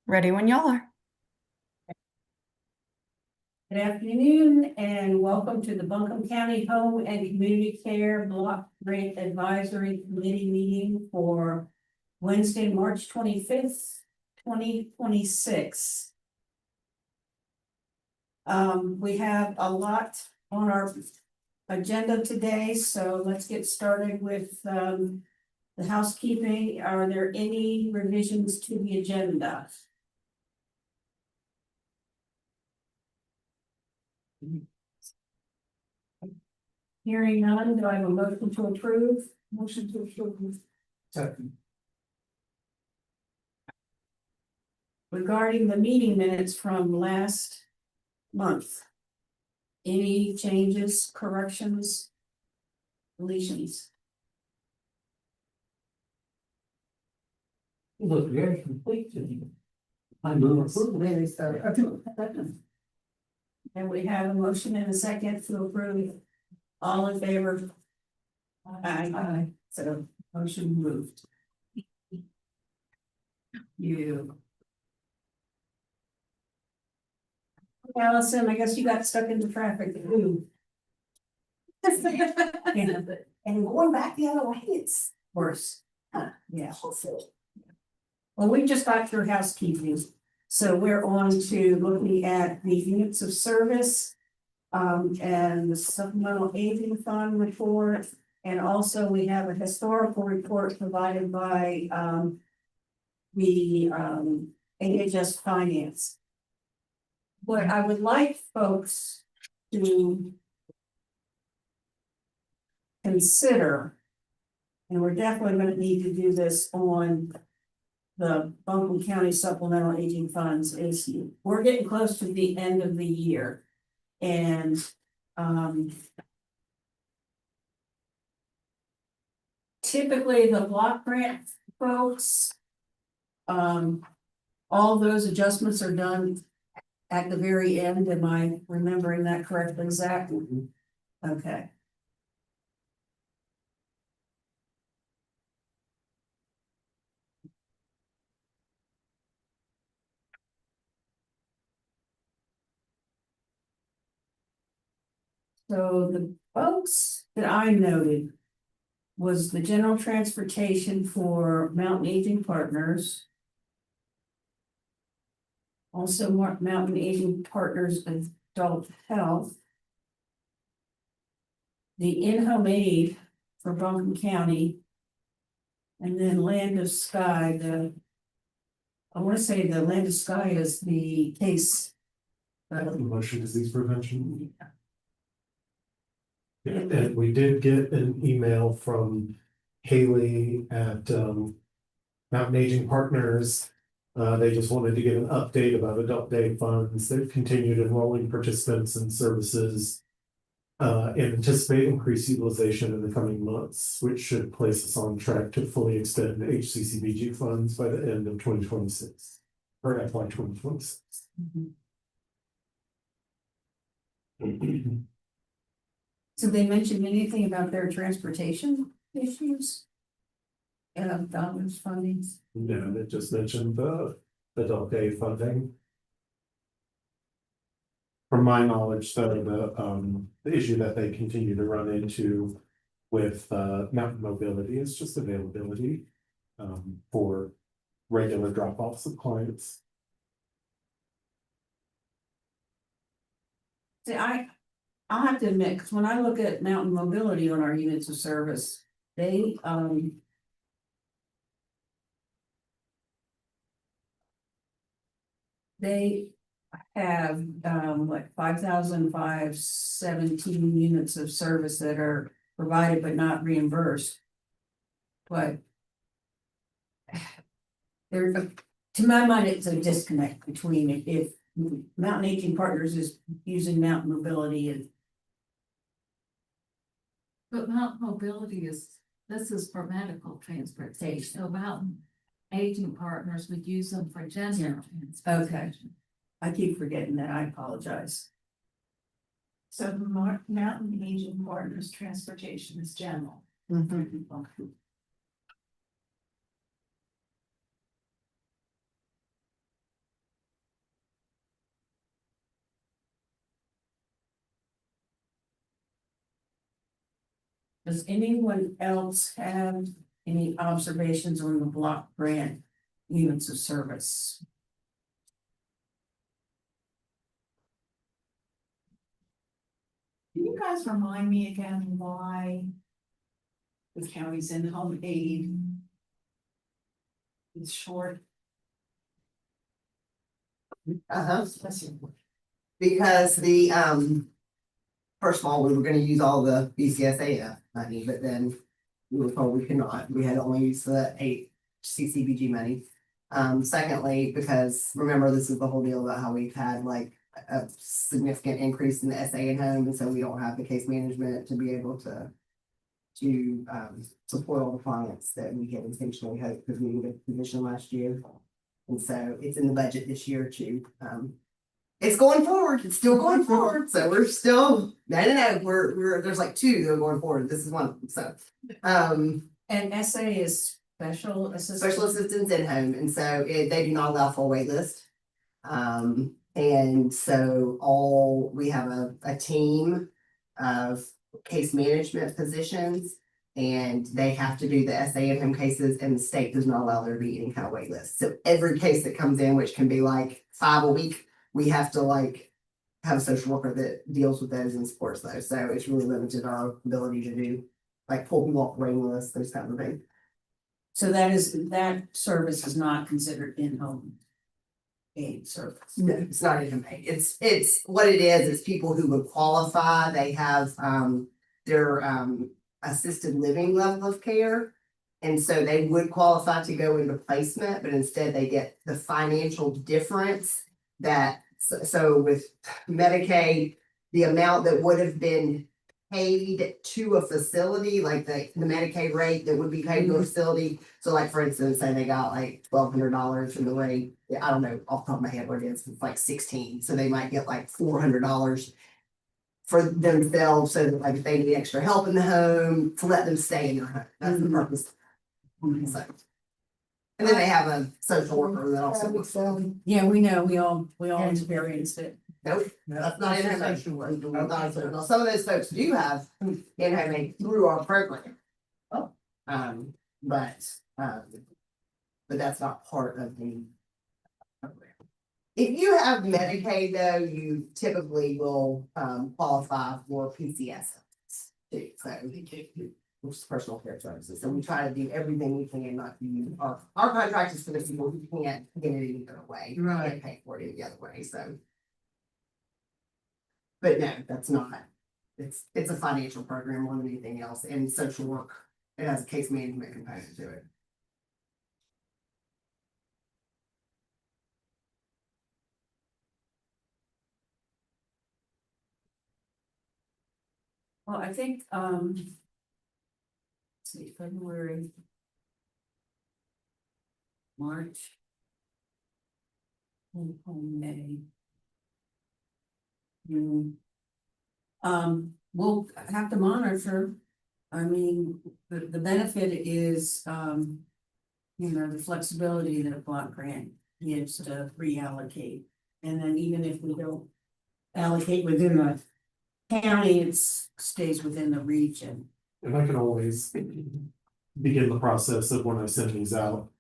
Ready when y'all are. Good afternoon and welcome to the Buncombe County Home and Community Care Block Grant Advisory Committee meeting for Wednesday, March 25th, 2026. We have a lot on our agenda today, so let's get started with the housekeeping. Are there any revisions to the agenda? Hearing none, do I have a motion to approve? Motion to approve. Second. Regarding the meeting minutes from last month. Any changes, corrections, deletions? Look very complete to me. I move approval. And we have a motion and a second to approve. All in favor? Aye. So motion moved. You. Allison, I guess you got stuck in the traffic. Ooh. And going back the other way, it's worse. Yeah. Well, we just got through housekeeping, so we're on to looking at the units of service. And the supplemental aging fund report, and also we have a historical report provided by the AHS Finance. What I would like folks to consider, and we're definitely going to need to do this on the Buncombe County Supplemental Aging Funds, is we're getting close to the end of the year. And typically the block grant folks, all those adjustments are done at the very end. Am I remembering that correctly, Zach? Okay. So the folks that I noted was the general transportation for Mountain Aging Partners. Also Mountain Aging Partners Adult Health. The in-home aid for Buncombe County. And then Land of Sky, I want to say the Land of Sky is the case. Motion disease prevention. Yeah, and we did get an email from Haley at Mountain Aging Partners. They just wanted to get an update about adult day funds. They've continued enrolling participants and services and anticipate increased utilization in the coming months, which should place us on track to fully extend HCCBG funds by the end of 2026 or FY 2026. So they mentioned anything about their transportation issues? And dollars fundings? No, they just mentioned the adult day funding. From my knowledge, though, the issue that they continue to run into with mountain mobility is just availability for regular drop-offs of clients. See, I'll have to admit, because when I look at mountain mobility on our units of service, they have like 5,517 units of service that are provided but not reimbursed. But there, to my mind, it's a disconnect between if Mountain Aging Partners is using mountain mobility and. But mountain mobility this is for medical transportation, so mountain aging partners would use them for general transportation. Okay. I keep forgetting that, I apologize. So the Mountain Aging Partners transportation is general. Does anyone else have any observations on the block grant units of service? Can you guys remind me again why the county's in-home aid is short? Because the, first of all, we were gonna use all the BCSAF money, but then we were told we could not. We had only used the HCCBG money. Secondly, because remember, this is the whole deal about how we've had like a significant increase in the SA in home, and so we don't have the case management to be able to support all the clients that we had intentionally hoped, because we needed a position last year. And so it's in the budget this year too. It's going forward, it's still going forward, so we're still, no, we're, there's like two that are going forward, this is one of them, so. And SA is special assistance. Special assistants in home, and so they do not allow full wait list. And so we have a team of case management positions, and they have to do the SA in home cases, and the state does not allow there to be any kind of wait list. So every case that comes in, which can be like 5 a week, we have to like have a social worker that deals with those and supports those. So it's really limited our ability to do like pull people off the waiting list, those kind of things. So that service is not considered in-home aid service. No, it's not even paid. It's what it is people who would qualify. They have their assisted living level of care. And so they would qualify to go into placement, but instead they get the financial difference that, so with Medicaid, the amount that would have been paid to a facility, like the Medicaid rate that would be paid to a facility. So like, for instance, say they got like $1,200 and the rate, I don't know off the top of my head what it is, it's like 16. So they might get like $400 for themselves. So that like if they need extra help in the home, to let them stay in their home. That's the purpose. So, and then they have a social worker that also. Yeah, we know, we all experienced it. Nope, that's not in our social work. Now, some of those folks do have in-home aid through our program. Oh. But that's not part of the program. If you have Medicaid though, you typically will qualify for PCS too, so which is personal care services. So we try to do everything we can not to use our contract is for the people who can't get it any other way. Right. Can't pay for it any other way, so. But no, that's not. It's a financial program more than anything else, and social work, it has a case management component to it. Well, I think, let's see, February, March, May. June. We'll have to monitor. I mean, the benefit is, the flexibility that a block grant gives to reallocate. And then even if we don't allocate within the county, it stays within the region. And I can always begin the process of when I send these out.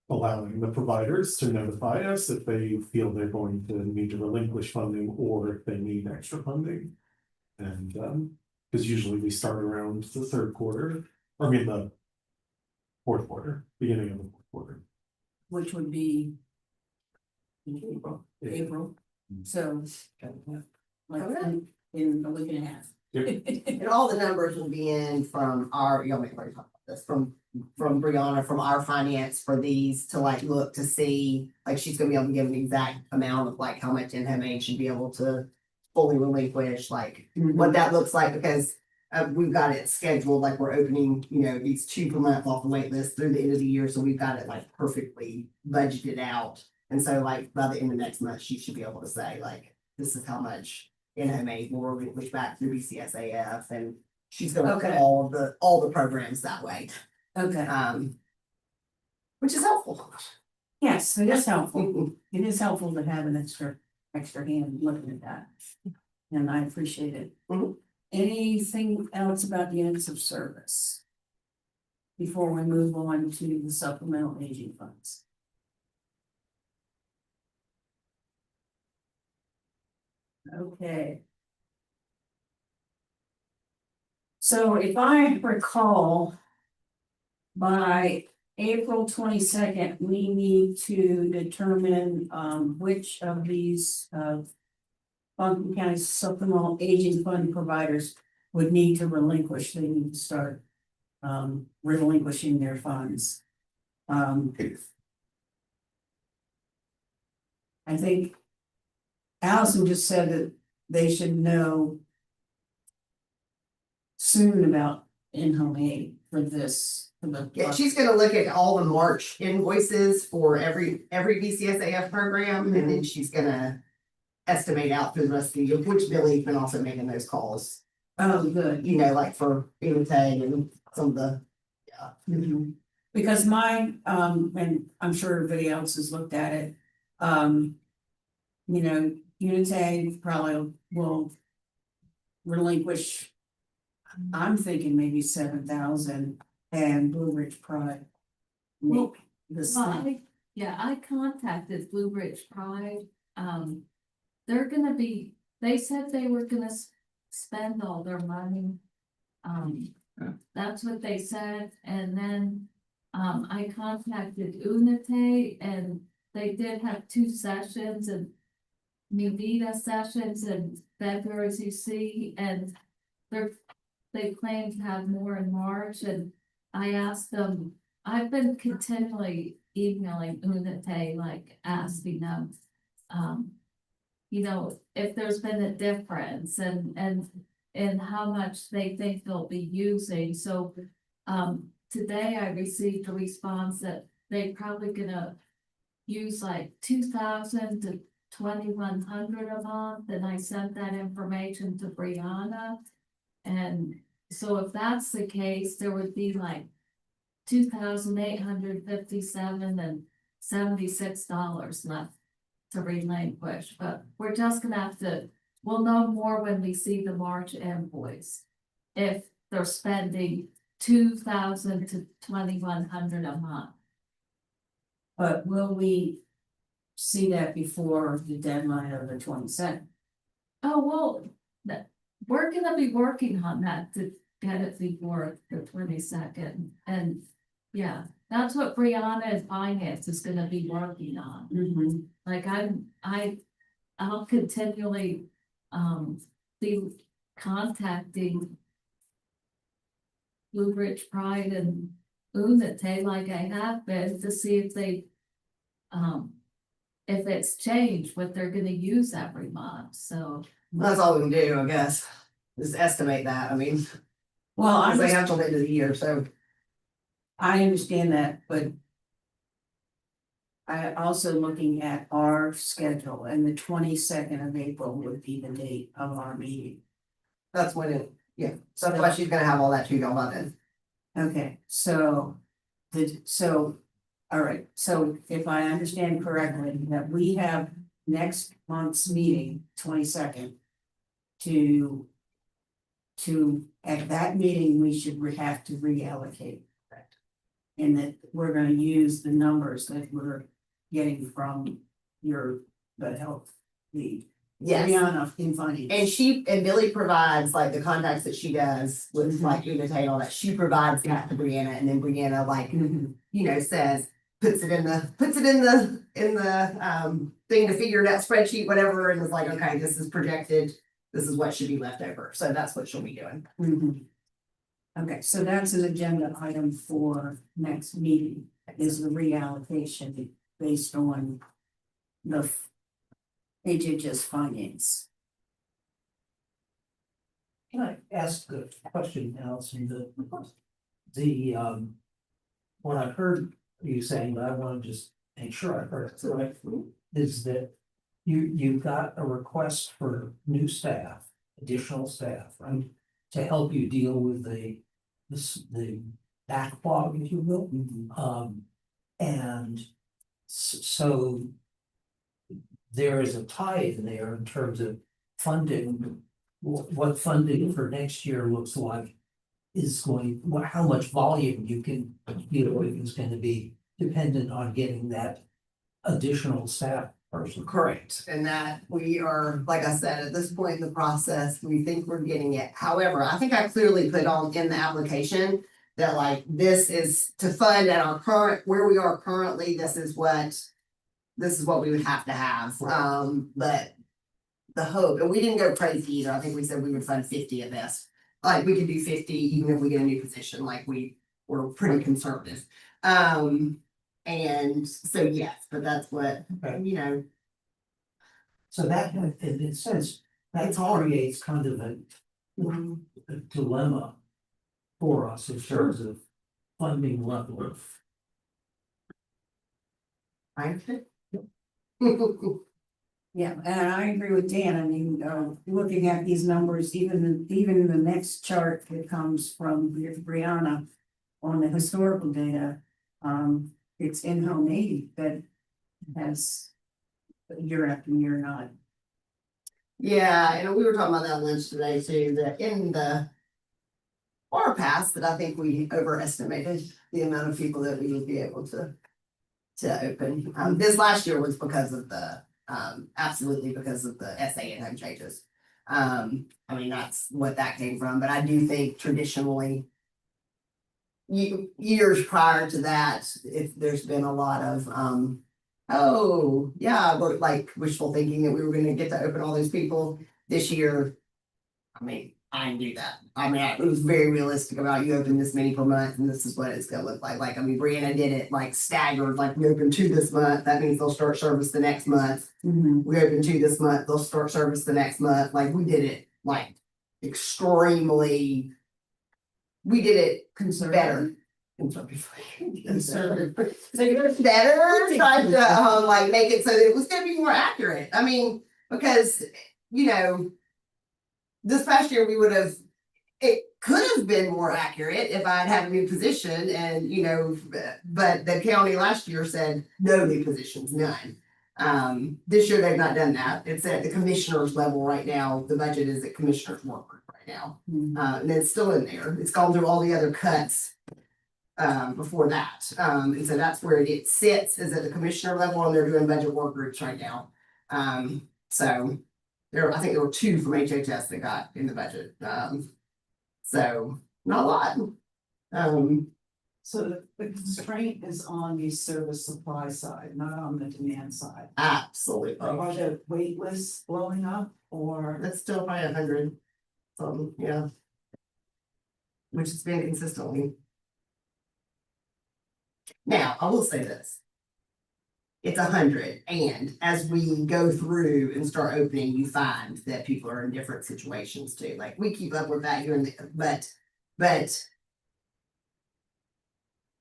Allowing the providers to notify us if they feel they're going to need to relinquish funding or if they need extra funding. And because usually we start around the third quarter, the fourth quarter, beginning of the fourth quarter. Which would be April. So like in a week and a half. And all the numbers will be in from our, y'all make talk about this, from Brianna, from our finance for these to like look to see, like she's gonna be able to give an exact amount of like how much in-home aid should be able to fully relinquish, like what that looks like, because we've got it scheduled, like we're opening, these 2 per month off the wait list through the end of the year, so we've got it like perfectly budgeted out. And so like by the end of next month, she should be able to say like, this is how much in-home aid will relinquish back through BCSAF, and she's gonna look at all the programs that way. Okay, Which is helpful. yes, it is helpful. It is helpful to have an extra hand looking at that. And I appreciate it. anything else about units of service? Before we move on to the supplemental aging funds. Okay. So if I recall, by April 22nd, we need to determine which of these Buncombe County supplemental aging fund providers would need to relinquish, they need to start relinquishing their funds. I think Allison just said that they should know soon about in-home aid for this, for the. Yeah, she's gonna look at all the March invoices for every BCSAF program, and then she's gonna estimate out for the rest of the year, which Billy's been also making those calls, Oh, good. you know, like for Unitay and some of the, Mhm. Because mine, and I'm sure everybody else has looked at it, you know, Unitay probably will relinquish. I'm thinking maybe 7,000 and Blue Ridge Pride. Well, The Well, same. I contacted Blue Ridge Pride, they're gonna be, they said they were gonna spend all their money. That's what they said, and then, I contacted Unite and they did have 2 sessions and Mudita sessions in February, as you see, and they claim to have more in March, and I asked them, I've been continually emailing Unite, like asking them, you know, if there's been a difference and how much they think they'll be using, so, today I received a response that they probably gonna use like 2,000 to 2,100 a month, and I sent that information to Brianna. And so if that's the case, there would be like 2,857 and $76 left to relinquish, but we're just gonna have to, we'll know more when we see the March invoice. If they're spending 2,000 to 2,100 a month. But will we see that before the deadline of the 22nd? Oh, well, we're gonna be working on that to get it before the 22nd, and yeah, that's what Brianna and Finance is gonna be working on. Mm-hmm. Like I'll continually, be contacting Blue Ridge Pride and Unite like I have been to see if they, if it's changed, what they're gonna use every month, so. that's all we can do, I guess, is estimate that, I mean, Well, because they have till the end of the year, so. I understand that, but I also looking at our schedule, and the 22nd of April would be the date of our meeting. That's when it, yeah, so that's why she's gonna have all that to go by then. Okay, so all right, so if I understand correctly, that we have next month's meeting, 22nd. At that meeting, we should have to reallocate. And that we're gonna use the numbers that we're getting from the health lead. Yes, Brianna in finance. and Billy provides like the contacts that she does with like Unite and all that, she provides that to Brianna, and then Brianna like, Mhm. you know, says, puts it in the thing to figure that spreadsheet, whatever, and is like, okay, this is projected, this is what should be left over, so that's what she'll be doing. Mhm. Okay, so that's an agenda item for next meeting, is the reallocation based on the HHS finance. Can I ask a question, Allison? What I heard you saying, but I want to just make sure I heard it right, is that you got a request for new staff, additional staff, right? To help you deal with the backlog, if you will. And so there is a tie in there in terms of funding what funding for next year looks like. Is going, how much volume you can, is gonna be dependent on getting that additional staff person. Correct, and that we are, like I said, at this point in the process, we think we're getting it. However, I think I clearly put on in the application that like this is to fund at our current, where we are currently, this is what we would have to have. But the hope, and we didn't go crazy either. I think we said we would fund 50 of this. Like we could do 50 even if we get a new position, like we were pretty conservative. And so yes, but that's what, Okay. you know, So that, in a sense, that creates kind of a dilemma for us in terms of funding level of. I Yeah, and I agree with Dan. I mean, looking at these numbers, even the next chart that comes from Brianna on the historical data, it's in-home aid that has year after year not. Yeah, and we were talking about that at lunch today too, that in the far past, that I think we overestimated the amount of people that we would be able to open. This last year was because of the, absolutely because of the SA and home changes. I mean, that's what that came from, but I do think traditionally years prior to that, if there's been a lot of, oh, yeah, we're like wishful thinking that we were gonna get to open all those people this year. I mean, I knew that. I mean, it was very realistic about you open this many per month and this is what it's gonna look like. Like, I mean, Brianna did it like staggered, like we open 2 this month, that means they'll start service the next month. We open 2 this month, they'll start service the next month. Like, we did it like extremely, we did it better. Conservative. So you're better trying to like make it so that it was gonna be more accurate. I mean, because you know, this past year we would have, it could have been more accurate if I had had a new position and you know, but the county last year said no new positions, none. This year they've not done that. It's at the commissioner's level right now. The budget is at commissioner's work group right now. And it's still in there. It's gone through all the other cuts before that. And so that's where it sits, is at the commissioner level, and they're doing budget work groups right now. So I think there were 2 from HHS that got in the budget. So not a lot. So the constraint is on the service supply side, not on the demand side. Absolutely. Are the wait lists blowing up or? That's still probably 100. Yeah. Which has been consistently. Now, I will say this. It's 100, and as we go through and start opening, you find that people are in different situations too. Like we keep up with that here and there, but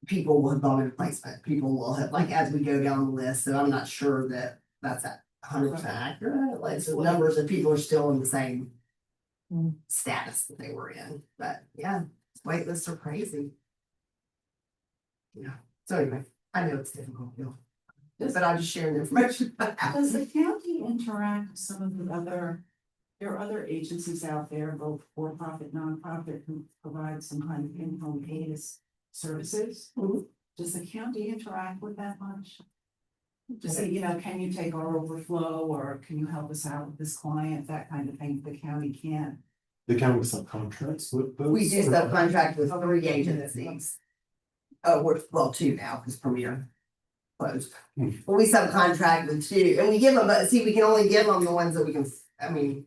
people will have gone into placement. People will have, like, as we go down the list, so I'm not sure that that's at 100% accurate. Like the numbers of people are still in the same status that they were in. But yeah, wait lists are crazy. Yeah. So anyway, I know it's difficult, you know, but I'm just sharing the information. Does the county interact with some of the other, there are other agencies out there, both for-profit, nonprofit, who provide some kind of in-home aid services? Does the county interact with that much? To say, you know, can you take our overflow, or can you help us out with this client, that kind of thing, the county can? The county subcontracts with those. We do subcontract with 3 agencies. Oh, well, 2 now, because Premier closed. But we subcontract with 2, and we give them, but see, we can only give them the ones that we can, I mean,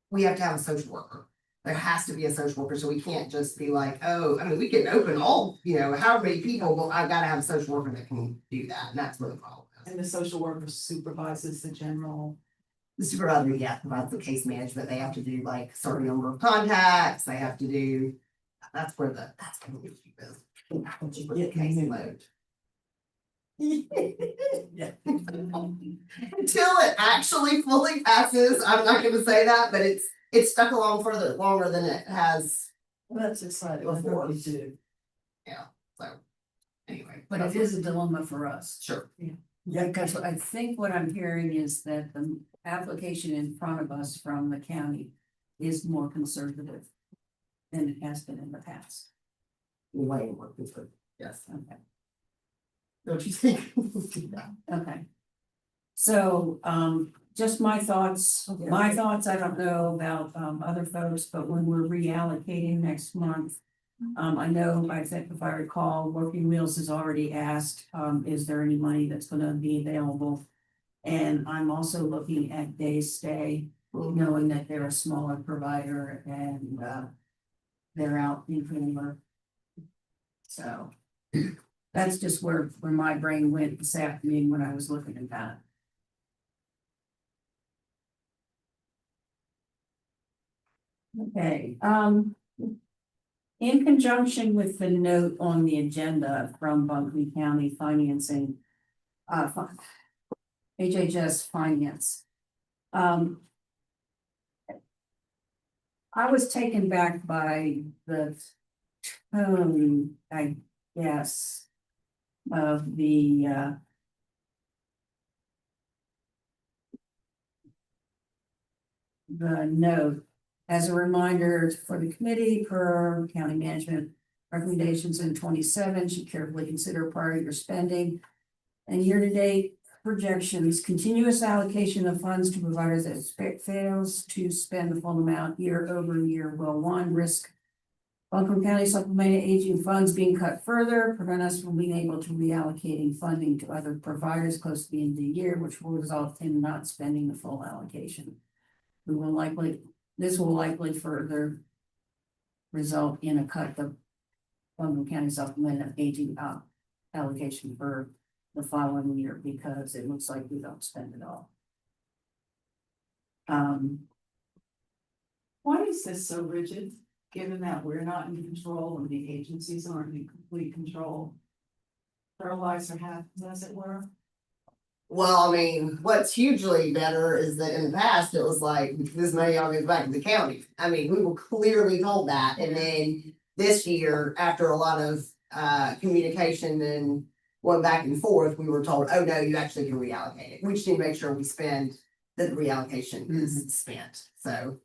we have to have a social worker. There has to be a social worker, so we can't just be like, oh, I mean, we can open all, you know, however many people, but I've gotta have a social worker that can do that, and that's where the problem is. And the social worker supervises the general. The supervisor, yeah, provides the case management. They have to do like certain number of contacts. They have to do, that's where the issue is. Get case load. Until it actually fully passes, I'm not gonna say that, but it's stuck along further longer than it has. Well, that's exciting. Before. We do. Yeah, so anyway. But it is a dilemma for us. Sure. Yeah, because I think what I'm hearing is that the application in front of us from the county is more conservative than it has been in the past. Way more good, yes, Okay. don't you think? Okay. So, just my thoughts, I don't know about, other folks, but when we're reallocating next month. I know, I think if I recall, Working Wheels has already asked, is there any money that's gonna be available? And I'm also looking at Day Stay, knowing that they're a smaller provider and, they're out in Denver. So, that's just where my brain went this afternoon when I was looking at that. Okay, in conjunction with the note on the agenda from Buncombe County Financing, HHS Finance. I was taken back by the tone, I guess, of the note. As a reminder for the committee, per county management recommendations in 27, should carefully consider prior year spending and year-to-date projections, continuous allocation of funds to providers that fails to spend the full amount year over year will, one, risk Buncombe County supplemental aging funds being cut further, prevent us from being able to reallocating funding to other providers close to the end of the year, which will result in not spending the full allocation. This will likely further result in a cut of Buncombe County supplemental aging allocation for the following year, because it looks like we don't spend it all. Why is this so rigid, given that we're not in control and the agencies aren't in complete control? Paralyzed or half, as it were? Well, I mean, what's hugely better is that in the past, it was like, this money all goes back to the county. I mean, we were clearly told that, and then this year, after a lot of communication and going back and forth, we were told, oh no, you actually can reallocate it. We just need to make sure we spend, that the reallocation is spent. So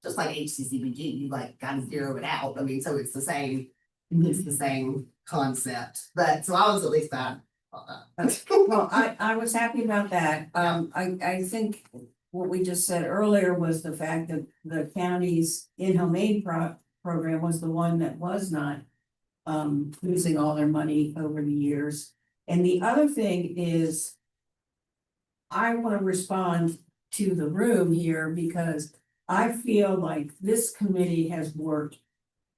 just like HCCBG, you like gotta zero it out. I mean, so it's the same concept. But so I was at least bad about that. Well, I was happy about that. I think what we just said earlier was the fact that the county's in-home aid program was the one that was not losing all their money over the years. And the other thing is, I want to respond to the room here because I feel like this committee has worked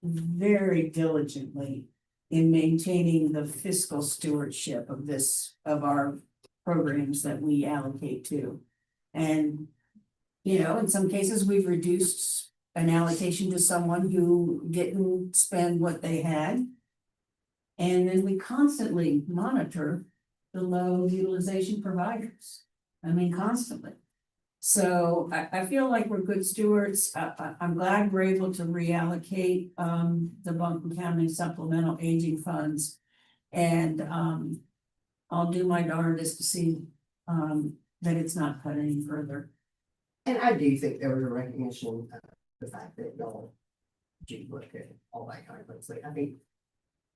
very diligently in maintaining the fiscal stewardship of our programs that we allocate to. And, you know, in some cases, we've reduced an allocation to someone who didn't spend what they had. And then we constantly monitor the low utilization providers. I mean, constantly. So I feel like we're good stewards. I'm glad we're able to reallocate the Buncombe County supplemental aging funds. And I'll do my darndest to see that it's not cut any further. And I do think there was a recognition of the fact that y'all, gee, look at all that kind of things. Like, I think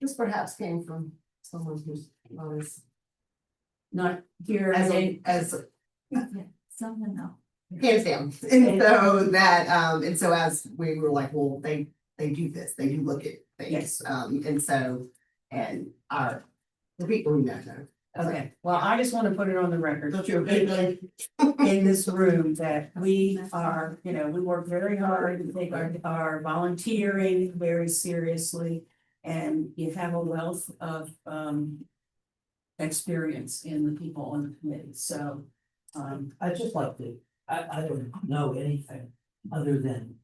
this perhaps came from someone who's Not here as Someone else. hands down. And so that, and so as we were like, well, they do this, they do look at things. Yes. And so, and the people who know. Okay, well, I just want to put it on the record. Don't you agree? In this room that we are, you know, we work very hard and take our volunteering very seriously. And you have a wealth of experience in the people on the committee, so. I'd just like to, I don't know anything other than,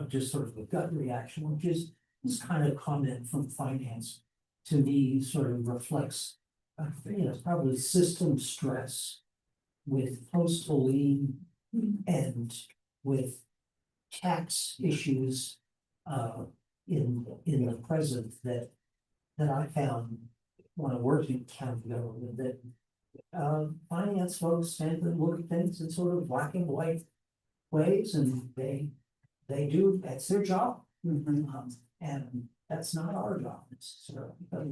just sort of a gut reaction, which is this kind of comment from finance to me sort of reflects, probably system stress with postal lien and with tax issues, in the present that I found when I worked in county government that finance folks tend to look at things in sort of black and white ways, and they they do, that's their job. Mhm. And that's not our job necessarily, but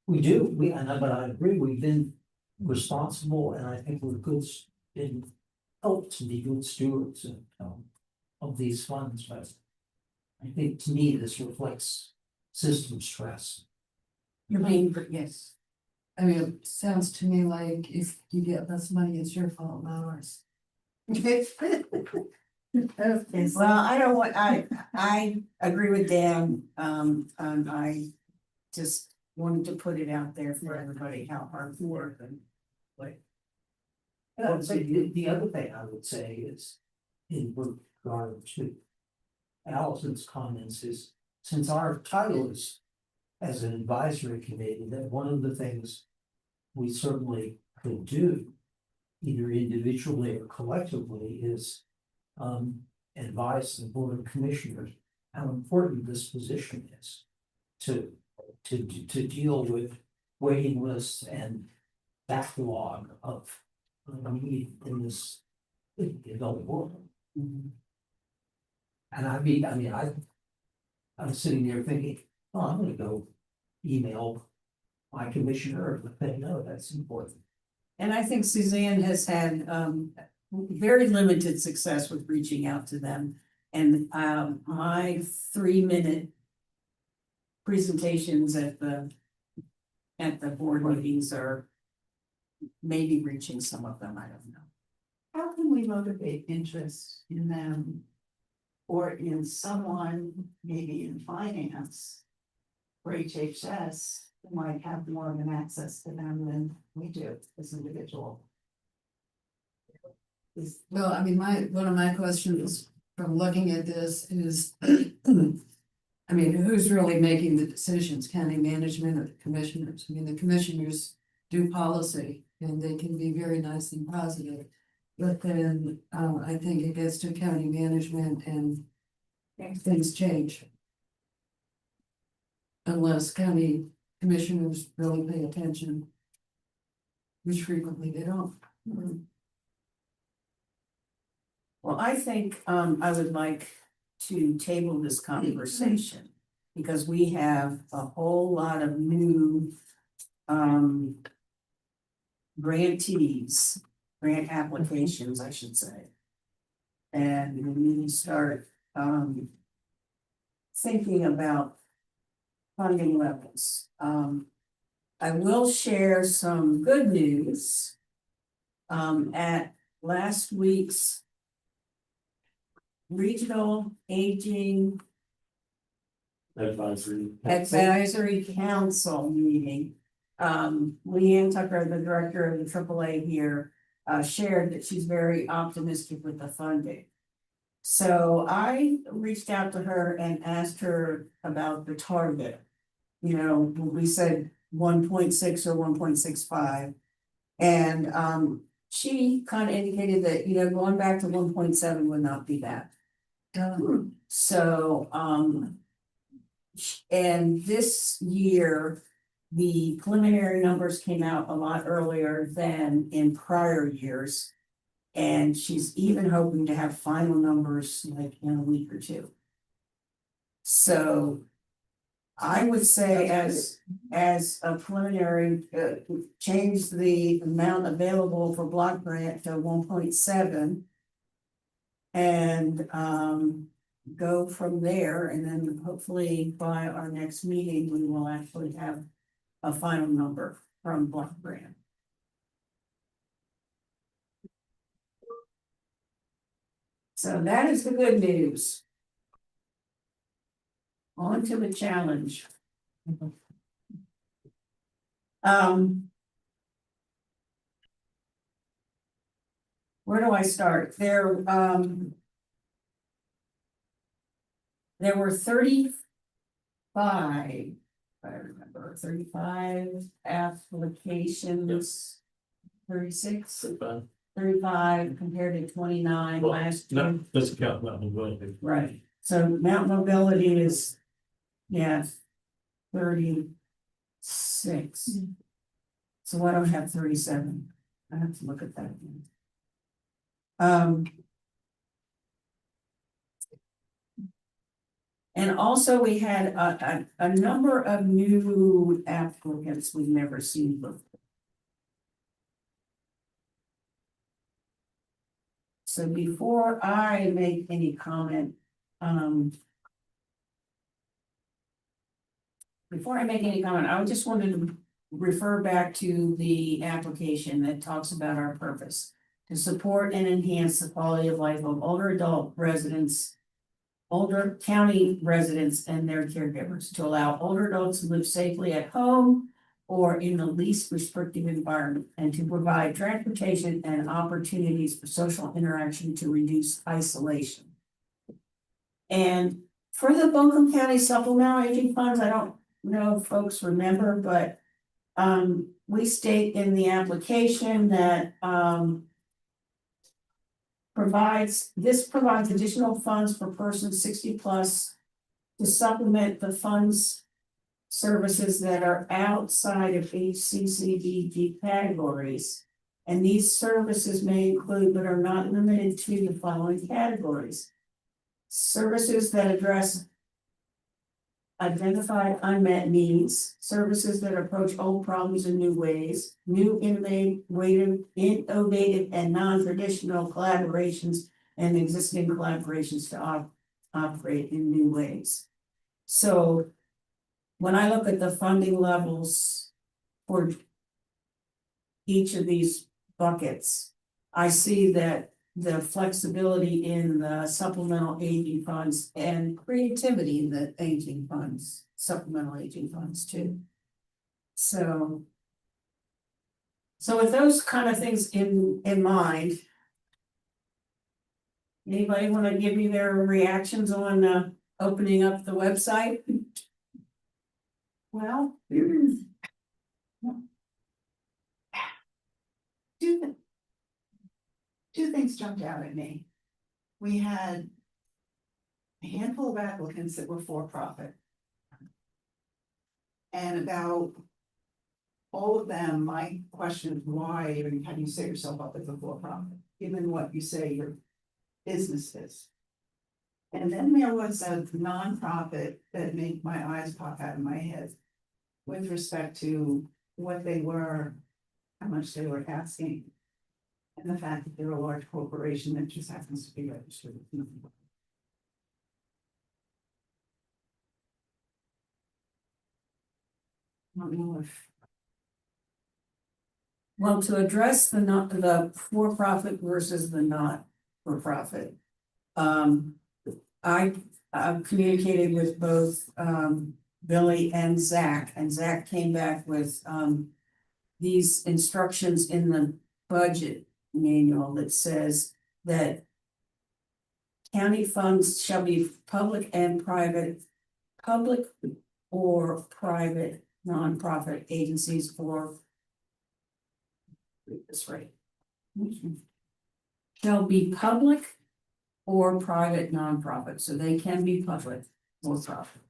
we do, but I agree, we've been responsible, and I think we're been helped to be good stewards of these funds, but I think to me, this reflects system stress. You're being, yes. I mean, it sounds to me like if you get less money, it's your fault, not ours. Well, I don't want, I agree with Dan, and I just wanted to put it out there for everybody how hard we work and. And I'd say the other thing I would say is, in regard to Allison's comments is, since our title is as an advisory committee, that one of the things we certainly could do, either individually or collectively, is advise the board of commissioners how important this position is to deal with waiting lists and backlog of need in this adult world. And I'm sitting there thinking, oh, I'm gonna go email my commissioner, but they know that's important. And I think Suzanne has had very limited success with reaching out to them. And my 3-minute presentations at the board meetings are maybe reaching some of them, I don't know. How can we motivate interest in them? Or in someone, maybe in finance? For HHS, who might have more of an access to them than we do as individual. Well, I mean, one of my questions from looking at this is, I mean, who's really making the decisions, county management or the commissioners? I mean, the commissioners do policy and they can be very nice and positive. But then, I think it gets to county management and things change. Unless county commissioners really pay attention, which frequently they don't. Well, I think I would like to table this conversation because we have a whole lot of new grantees, grant applications, I should say. And we need to start thinking about funding levels. I will share some good news. At last week's Regional Aging Advisory Council meeting. Leanne Tucker, the director of the AAA here, shared that she's very optimistic with the funding. So I reached out to her and asked her about the target. You know, we said 1.6 or 1.65. And she kind of indicated that, you know, going back to 1.7 would not be bad. So, and this year, the preliminary numbers came out a lot earlier than in prior years. And she's even hoping to have final numbers like in a week or two. So I would say as a preliminary, change the amount available for block grant to 1.7. And go from there, and then hopefully by our next meeting, we will actually have a final number from block grant. So that is the good news. On to the challenge. Where do I start? There were 35, if I remember, 35 applications. 36, 35 compared to 29 last year. Doesn't count Mountain Mobility. Right, so Mount Mobility is, yeah, 36. So why don't I have 37? I have to look at that again. And also we had a number of new applicants we've never seen before. So before I make any comment, I just wanted to refer back to the application that talks about our purpose. To support and enhance the quality of life of older adult residents, older county residents and their caregivers, to allow older adults to live safely at home or in the least restrictive environment, and to provide transportation and opportunities for social interaction to reduce isolation. And for the Buncombe County Supplemental Aging Funds, I don't know if folks remember, but we state in the application that provides additional funds for persons 60+ to supplement the funds services that are outside of HCCBG categories. And these services may include, but are not limited to, the following categories: services that address identified unmet needs, services that approach old problems in new ways, new innovative and non-traditional collaborations, and existing collaborations to operate in new ways. So when I look at the funding levels for each of these buckets, I see that the flexibility in the supplemental aging funds and creativity in the aging funds, supplemental aging funds too. So with those kind of things in mind, anybody want to give me their reactions on opening up the website? Well. Two things jumped out at me. We had a handful of applicants that were for-profit. And about all of them, my question is why, or how do you set yourself up as a for-profit, given what you say your business is? And then there was a nonprofit that made my eyes pop out of my head with respect to what they were, how much they were asking, and the fact that they're a large corporation that just happens to be registered. I don't know if. Well, to address the for-profit versus the not for-profit. I've communicated with both Billy and Zach came back with these instructions in the budget manual that says that county funds shall be public and private, public or private nonprofit agencies for this right. Shall be public or private nonprofit, so they can be public or profit.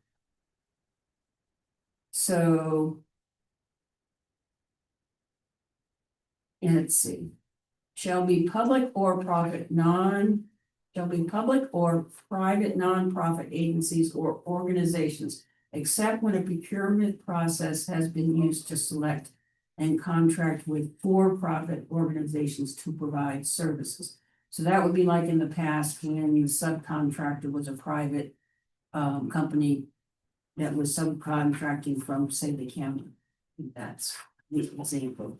So and let's see, shall be public or private nonprofit agencies or organizations, except when a procurement process has been used to select and contract with for-profit organizations to provide services. So that would be like in the past when the subcontractor was a private company that was subcontracting from, say, the county. That's the example.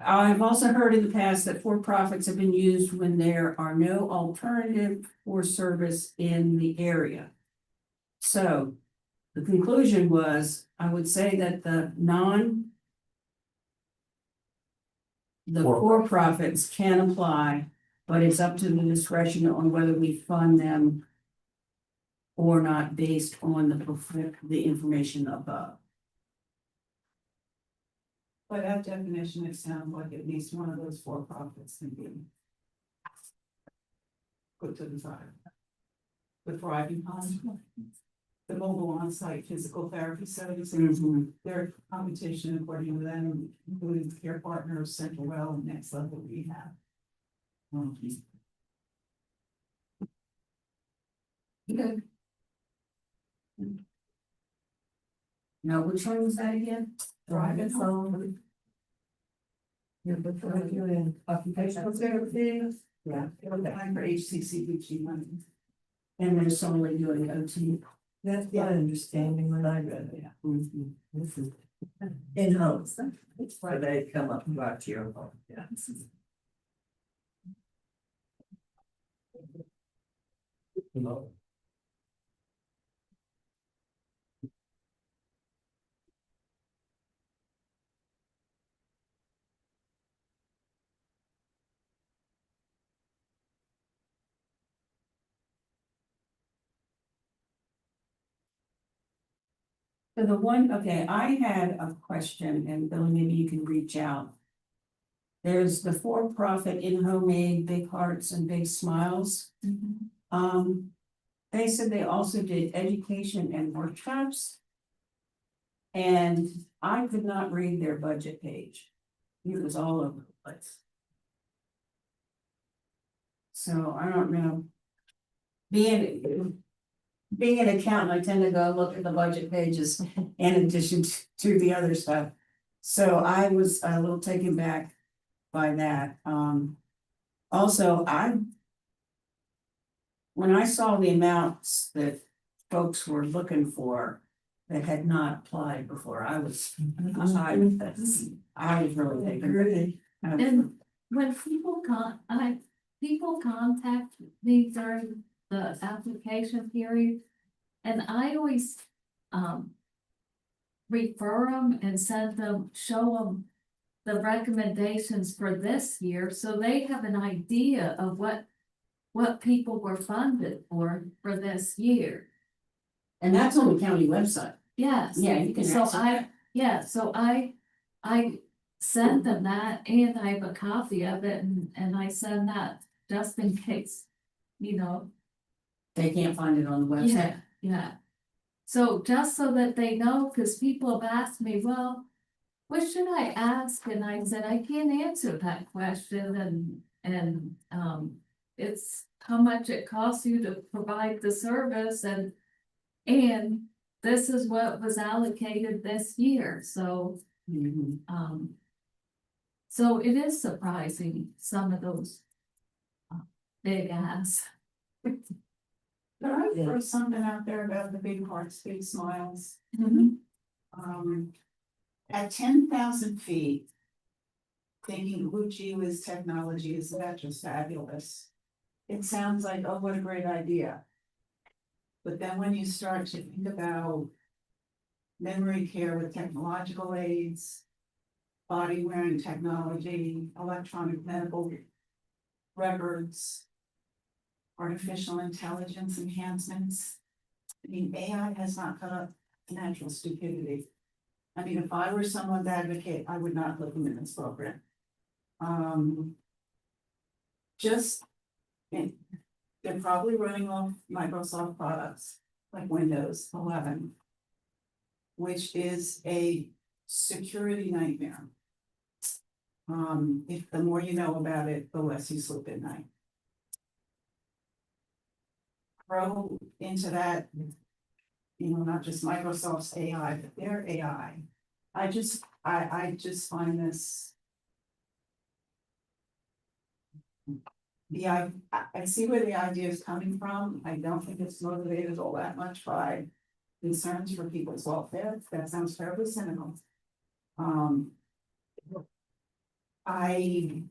I've also heard in the past that for-profits have been used when there are no alternative for service in the area. So the conclusion was, I would say that the for-profits can apply, but it's up to the discretion on whether we fund them or not based on the information above. By that definition, it sounds like at least one of those for-profits can be put to the side. The thriving fund, the mobile on-site physical therapy services, their competition according to them, including Care Partners, Central Well, and Next Level Rehab. Good. Now, which one was that again? Private phone. You're doing occupational therapy? Yeah. Applying for HCCBG money. And there's only doing OT. That's my understanding when I read it. In-house. Why they come up back to your home, yeah. No. So the one, okay, I had a question, and Billy, maybe you can reach out. There's the for-profit in-home aid, Big Hearts and Big Smiles. They said they also did education and workshops. And I could not read their budget page. It was all over the place. So I don't know. Being an accountant, I tend to go look at the budget pages in addition to the other stuff. So I was a little taken back by that. Also, when I saw the amounts that folks were looking for that had not applied before, I was really taken back. And when people contact me during the application period, and I always, refer them and show them the recommendations for this year, so they have an idea of what people were funded for this year. And that's on the county website. Yes. Yeah, you can So access I send them that, and I have a copy of it, and I send that just in case, They can't find it on the website. yeah. So just so that they know, because people have asked me, well, what should I ask? And I said, I can't answer that question, and it's how much it costs you to provide the service, and this is what was allocated this year, so. So it is surprising, some of those big asks. Could I throw something out there about the Big Hearts, Big Smiles? At 10,000 feet, thinking, oh gee whiz, technology is that just fabulous. It sounds like, oh, what a great idea. But then when you start to think about memory care with technological aids, body wearing technology, electronic medical records, artificial intelligence enhancements. I mean, AI has not cut up natural stupidity. I mean, if I were someone's advocate, I would not put them in this program. They're probably running off Microsoft products like Windows 11, which is a security nightmare. If the more you know about it, the less you sleep at night. Throw into that, not just Microsoft's AI, but their AI. I just find this. I see where the idea is coming from. I don't think it's motivated all that much by concerns for people's welfare. That sounds terribly cynical. I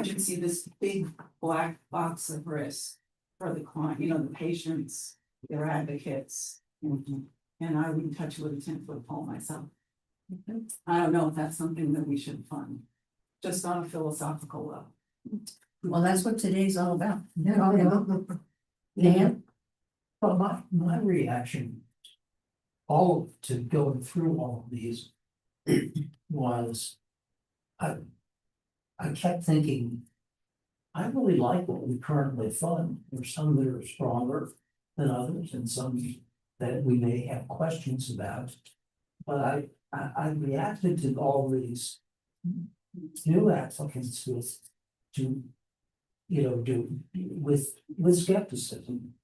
just see this big black box of risk for the client, the patients, their advocates, and I wouldn't touch it with a 10-foot pole myself. I don't know if that's something that we should fund, just on a philosophical level. Well, that's what today's all about. Dan? Well, my reaction, all to going through all of these was, I kept thinking, I really like what we currently fund. There's some that are stronger than others, and some that we may have questions about. But I reacted to all these new applicants with skepticism.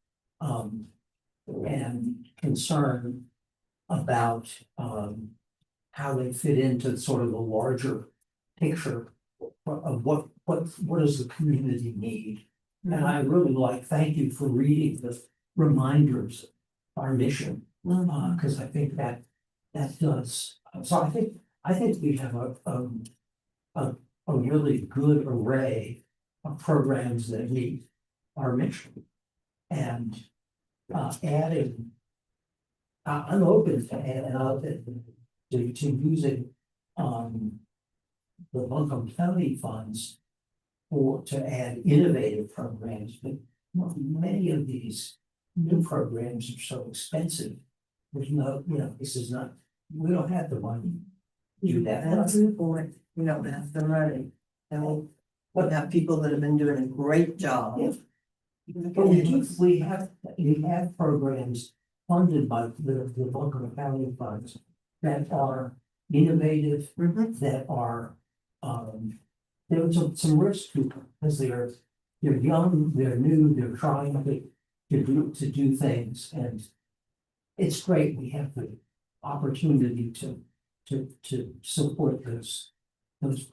and concern about, how they fit into sort of the larger picture of what does the community need? And I really thank you for reading the reminders, of our mission, because I think that does, so I think we have a really good array of programs that meet our mission. And adding, I'm open to adding to using the Buncombe County funds to add innovative programs, but many of these new programs are so expensive. There's no, this is not, we don't have the money to do that. That's the point, we don't have the money, and we have people that have been doing a great job. But we have programs funded by the Buncombe County funds that are innovative, that are, there's some risk to them, because they're young, they're new, they're trying to do things, and it's great, we have the opportunity to support those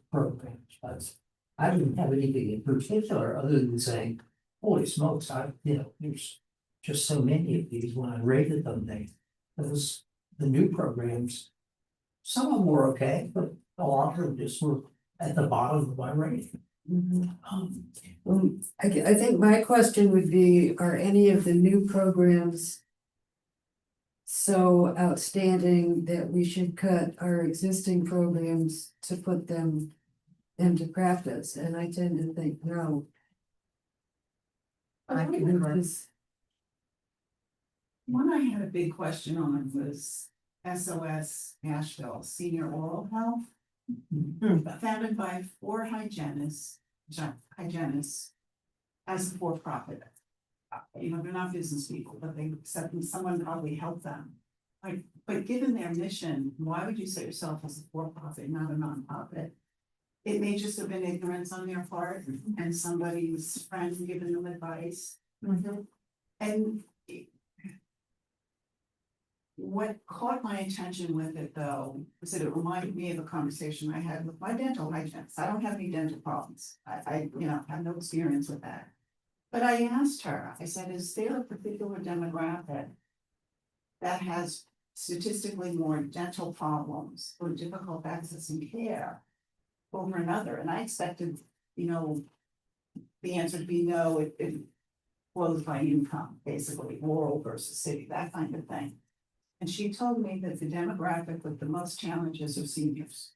programs, but I didn't have anything in particular other than saying, holy smokes, there's just so many of these. When I rated them, the new programs, some of them were okay, but a lot of them just were at the bottom of my rating. I think my question would be, are any of the new programs so outstanding that we should cut our existing programs to put them into practice? And I tend to think no. I can agree. One I had a big question on was SOS Asheville Senior Oral Health. Founded by 4 hygienists as a for-profit. They're not business people, but someone probably helped them. But given their mission, why would you set yourself as a for-profit, not a nonprofit? It may just have been ignorance on their part and somebody's friend giving them advice. And what caught my attention with it, though, was that it reminded me of a conversation I had with my dental hygienist. I don't have any dental problems. I have no experience with that. But I asked her, I said, is there a particular demographic that has statistically more dental problems or difficult accessing care over another? And I expected, the answer to be no, it flows by income, basically, rural versus city, that kind of thing. And she told me that the demographic with the most challenges are seniors.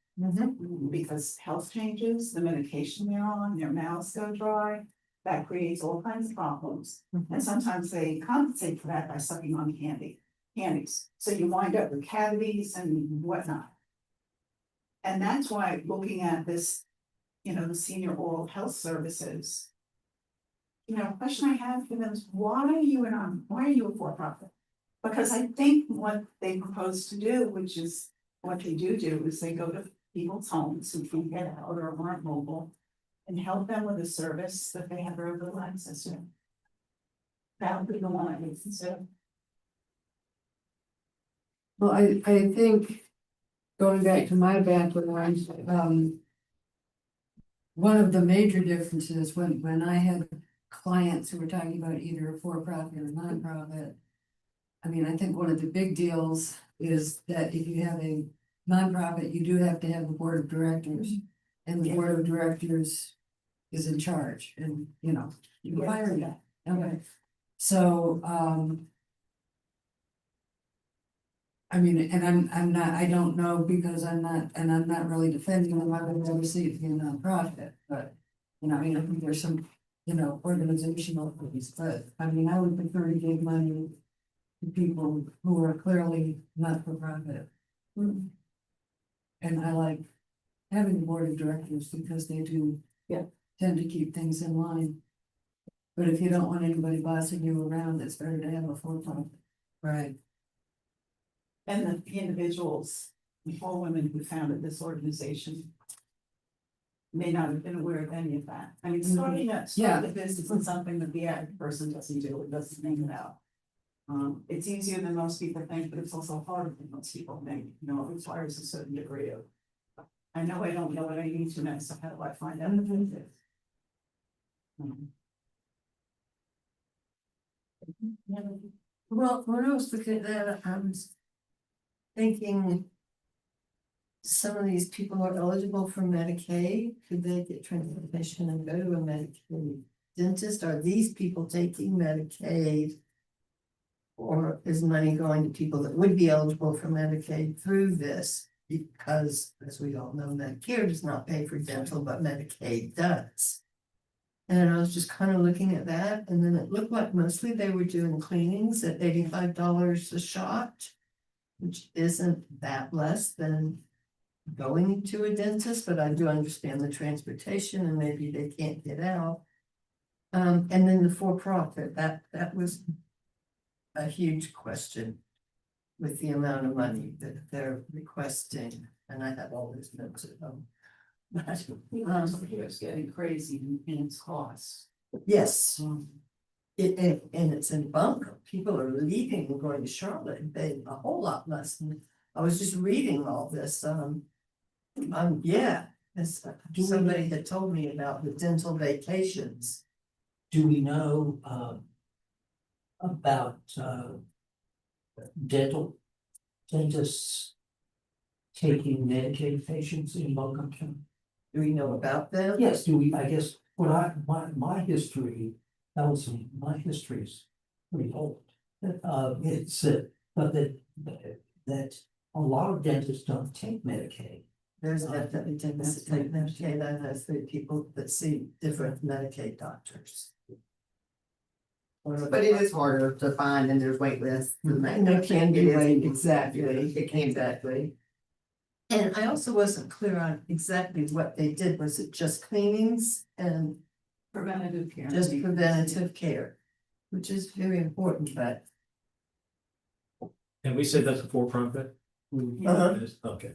Because health changes, the medication they're on, their mouths go dry, that creates all kinds of problems. And sometimes they compensate for that by sucking on candies. So you wind up with cavities and whatnot. And that's why looking at this, the senior oral health services, question I have for them is, why are you a for-profit? Because I think what they propose to do, which is what they do, is they go to people's homes who can't get out or aren't mobile and help them with a service that they have very little access to. That would be the one I would consider. Well, I think, going back to my background, one of the major differences when I had clients who were talking about either a for-profit or nonprofit, I think one of the big deals is that if you have a nonprofit, you do have to have a board of directors. And the board of directors is in charge and, you fire that. Okay. So, and I don't know because I'm not really defending them. I would never see it being a nonprofit, but, I think there's some, organizational things, but I would prefer to give money to people who are clearly not for profit. And I like having a board of directors because they do tend to keep things in line. But if you don't want anybody bossing you around, it's better to have a for-profit. Right. And the individuals, the 4 women who founded this organization may not have been aware of any of that. Starting a business is something that the average person doesn't do, it doesn't think about. It's easier than most people think, but it's also harder than most people think, you know, it requires a certain degree of. I know I don't know what I need to know, so how do I find out? Well, when I was looking at that, I was thinking. Some of these people are eligible for Medicaid, could they get transportation and go to a Medicaid dentist? Are these people taking Medicaid? Or is money going to people that would be eligible for Medicaid through this? Because, as we all know, Medicare does not pay for dental, but Medicaid does. And I was just kind of looking at that, and then it looked like mostly they were doing cleanings at $85 a shot, which isn't that less than going to a dentist, but I do understand the transportation and maybe they can't get out. And then the for-profit, that was a huge question with the amount of money that they're requesting, and I have all these notes at home. But, It's getting crazy in its costs. yes, and it's in Bunker. People are leaving and going to Charlotte and paying a whole lot less than, I was just reading all this, yeah, as somebody had told me about the dental vacations. Do we know, about, dentists taking Medicaid patients in Buncombe County? Do we know about them? Yes, do we, I guess, my history, my history is pretty old. It's, but that a lot of dentists don't take Medicaid. There's definitely dentists that take Medicaid, and there's the people that see different Medicaid doctors. But it is harder to find and there's wait lists. And there can be It is- wait, exactly. It can be. Exactly. And I also wasn't clear on exactly what they did, was it just cleanings and Preventative care. just preventative care? Which is very important, but. And we said that's a for-profit? Uh-huh. Okay.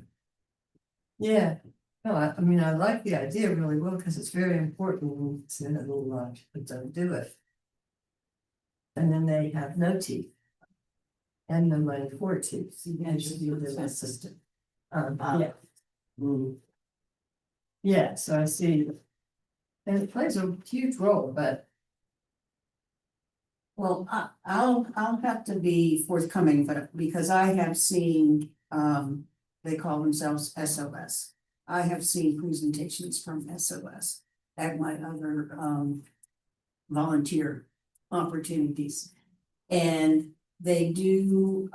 Yeah, no, I mean, I like the idea really well, because it's very important, it's in a little large, but don't do it. And then they have no teeth. And no money for teeth, and should be with an assistant. Yeah. Yeah, so I see. And it plays a huge role, but Well, I'll have to be forthcoming, but because I have seen, they call themselves SOS. I have seen presentations from SOS at my other, volunteer opportunities. And they do,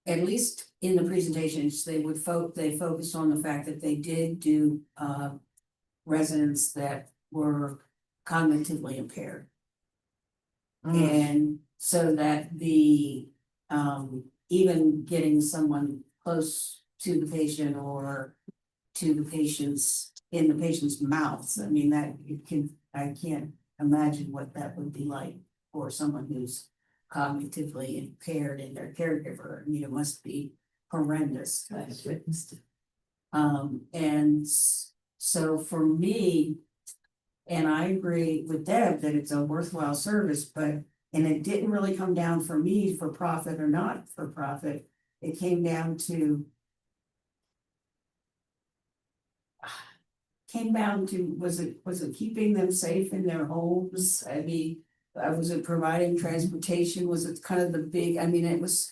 at least in the presentations, they focused on the fact that they did do, residents that were cognitively impaired. And so that the, even getting someone close to the patient or to the patient's, in the patient's mouths, I mean, I can't imagine what that would be like for someone who's cognitively impaired and their caregiver. I mean, it must be horrendous. I have witnessed it. So for me, and I agree with Deb that it's a worthwhile service, and it didn't really come down for me for profit or not for profit. It came down to. Was it keeping them safe in their homes? I mean, was it providing transportation? Was it kind of the big, I mean, it was,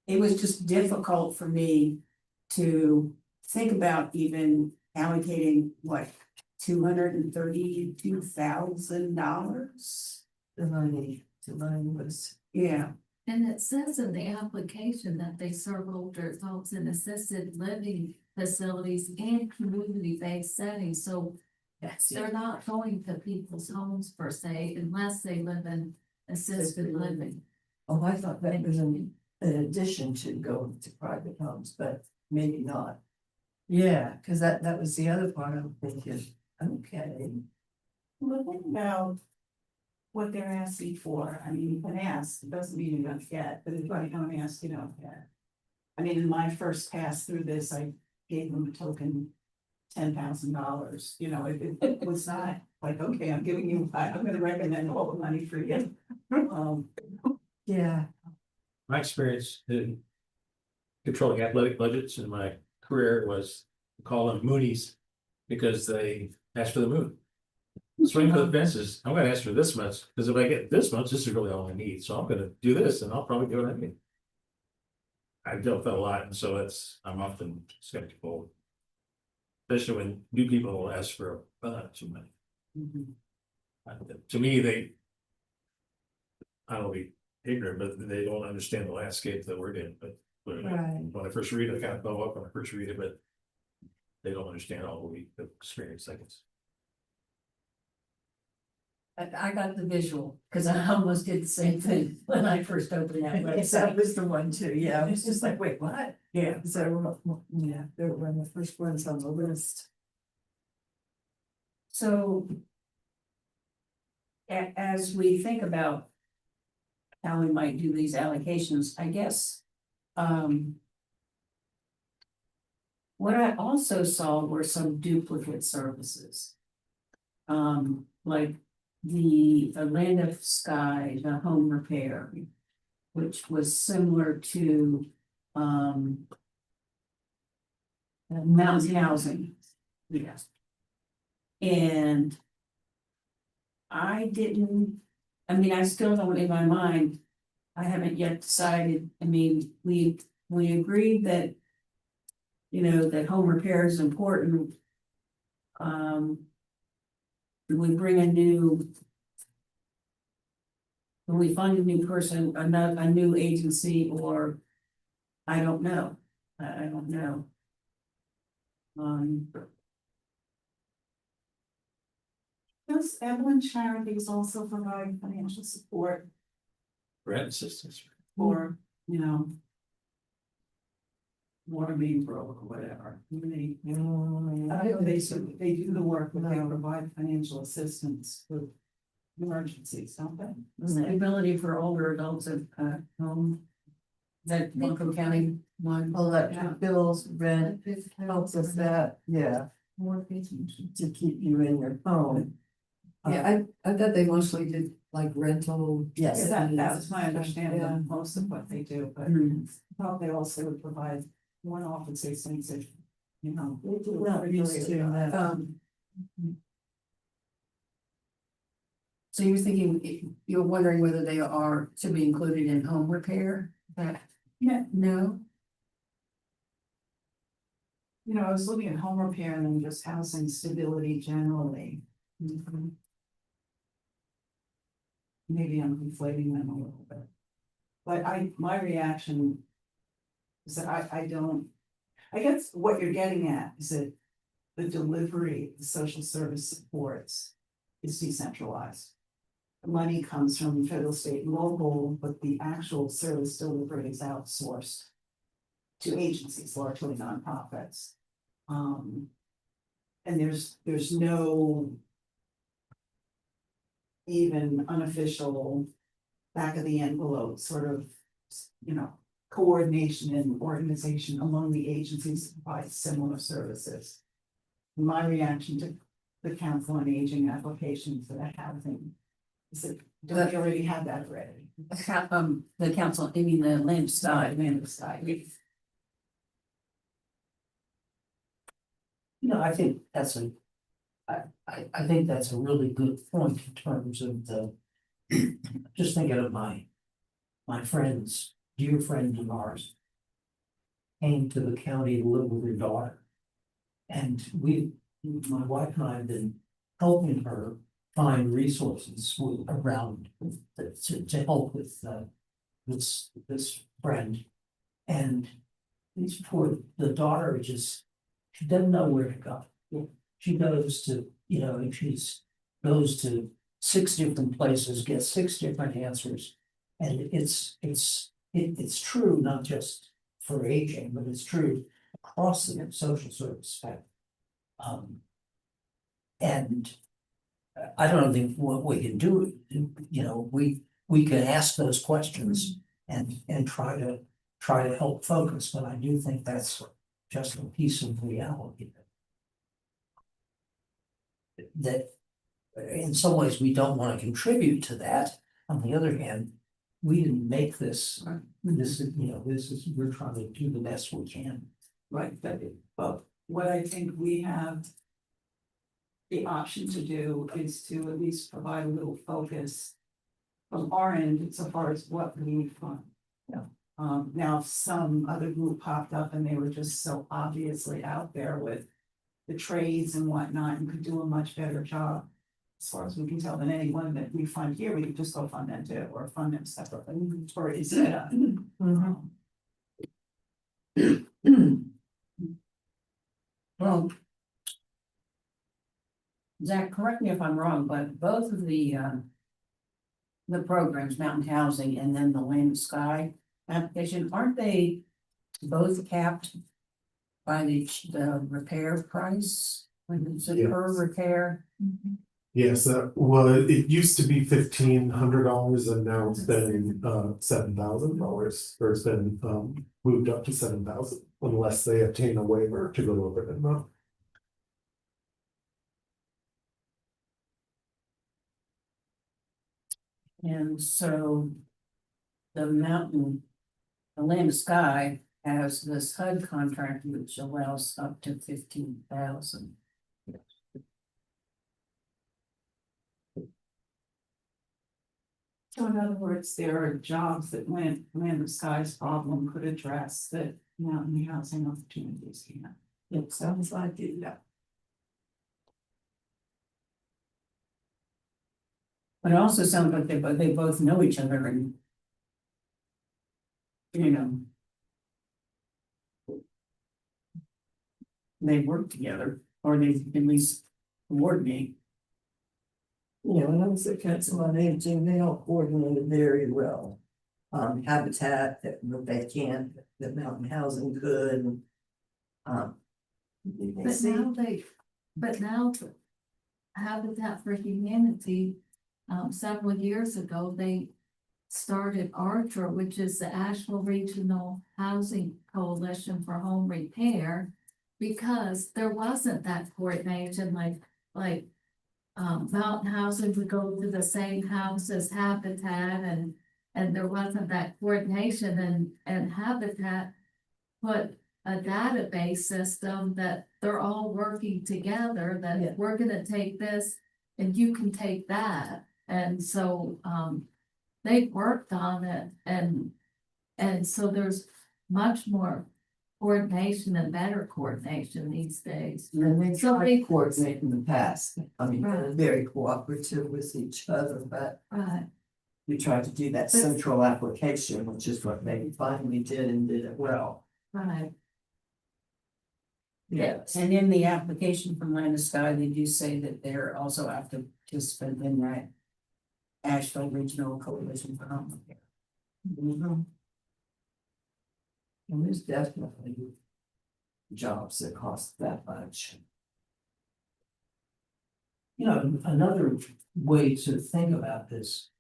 it was just difficult for me to think about even allocating what, $232,000? The money was. Yeah, And it says in the application that they serve older adults in assisted living facilities and community-based settings, so Yes. they're not going to people's homes per se unless they live in assisted living. Oh, I thought that was in addition to going to private homes, but maybe not. Yeah, because that was the other part I'm thinking, okay. Well, think about what they're asking for. I mean, you can ask, it doesn't mean you're gonna get, but if you don't ask, you don't get. I mean, in my first pass through this, I gave them a token $10,000, you know, it was not like, okay, I'm giving you, I'm gonna recommend all the money for you. Yeah. My experience in controlling athletic budgets in my career was call them Moonies because they asked for the moon. Swing for the fences. I'm gonna ask for this much, because if I get this much, this is really all I need. So I'm gonna do this and I'll probably do what I need. I've dealt with that a lot, and so I'm often skeptical. Especially when new people will ask for too money. To me, I don't be ignorant, but they don't understand the landscape that we're in, but. Right. When I first read it, I kind of blow up when I first read it, but they don't understand all what we experience, I guess. I got the visual, because I almost did the same thing when I first opened that Yes, that website. was the one too, yeah, I was just like, wait, what? Yeah. So, yeah, they were one of the first ones on the list. So. As we think about. How we might do these allocations, I guess. What I also saw were some duplicate services. Like the Land of Sky, the home repair. Which was similar to, Mountain Housing. Yes. And. I still don't in my mind. I haven't yet decided, we agreed that. You know, that home repair is important. Do we bring a new? Do we find a new person, a new agency, or? I don't know, I don't know. Does Evelyn Charities also provide financial support Rent assistance. for, you know? Water main broke or whatever, I know they do the work, but they provide financial assistance with emergencies, don't they? The ability for older adults at home. That Buncombe County one. Electric bills, rent, helps with that, yeah, to keep you in your home. Yeah, I thought they mostly did like rental. Yes. That's my understanding of most of what they do, but Mhm. I thought they also would provide one off and say things that, you know. Not used to that. So you're thinking, you're wondering whether they are to be included in home repair? Yeah. No? You know, I was looking at home repair and then just housing stability generally. Maybe I'm conflating them a little bit. But my reaction is that I guess what you're getting at is that the delivery, the social service supports is decentralized. The money comes from federal, state, and local, but the actual service delivery is outsourced to agencies, largely nonprofits. And there's no even unofficial back of the envelope sort of, you know, coordination and organization among the agencies that provide similar services. My reaction to the council on aging applications that I have is that don't we already have that already? The council, I mean, the land side. No, I think that's I think that's a really good point in terms of the, just thinking of my friends, dear friend of ours. Came to the county to live with her daughter. And my wife and I have been helping her find resources around to help with this friend. And the daughter she doesn't know where to go. She goes to, and goes to 6 different places, gets 6 different answers. And it's true, not just for aging, but it's true across the social service spectrum. And I don't think what we can do, we can ask those questions and try to help focus, but I do think that's just a piece of reality. that in some ways, we don't want to contribute to that. On the other hand, we didn't make this, this is, we're trying to do the best we can. Right, but what I think we have. The option to do is to at least provide a little focus. From our end, so far as what we fund. Yeah. Now, if some other group popped up and they were just so obviously out there with. The trades and whatnot, and could do a much better job. As far as we can tell, than anyone that we fund here, we could just go fund them too, or fund them separately, or is set up. Well. Zach, correct me if I'm wrong, but both of the programs, Mountain Housing and then the Land and Sky application, aren't they both capped by the repair price? When it's a per Yes. repair? Yes, well, it used to be $1,500 and now it's been $7,000, or it's been moved up to 7,000 unless they obtain a waiver to go over the amount. And so the Land and Sky has this HUD contract which allows up to 15,000. So in other words, there are jobs that Land and Sky's problem could address that mountain housing opportunities can. It sounds like it, yeah. But it also sounds like they both know each other and. They work together, or they at least coordinate. When I was at Council on Aging, they all coordinated very well. Habitat, that they can, that Mountain Housing could. But now Habitat for Humanity, several years ago, they started Archer, which is the Asheville Regional Housing Coalition for Home Repair, because there wasn't that coordination like Mountain Housing would go to the same house as Habitat, and there wasn't that coordination, and Habitat put a database system that they're all working together, that we're gonna take this and you can take that. And so they worked on it, and so there's much more coordination and better coordination these days. And they So tried they- to coordinate in the past. I mean, they're Right. very cooperative with each other, but Right, we tried to do that But- central application, which is what they finally did and did it well. right. Yes. And in the application from Land and Sky, they do say that they're also active participant in that Asheville Regional Coalition for Home Repair. Mhm. And there's definitely jobs that cost that much. Another way to think about this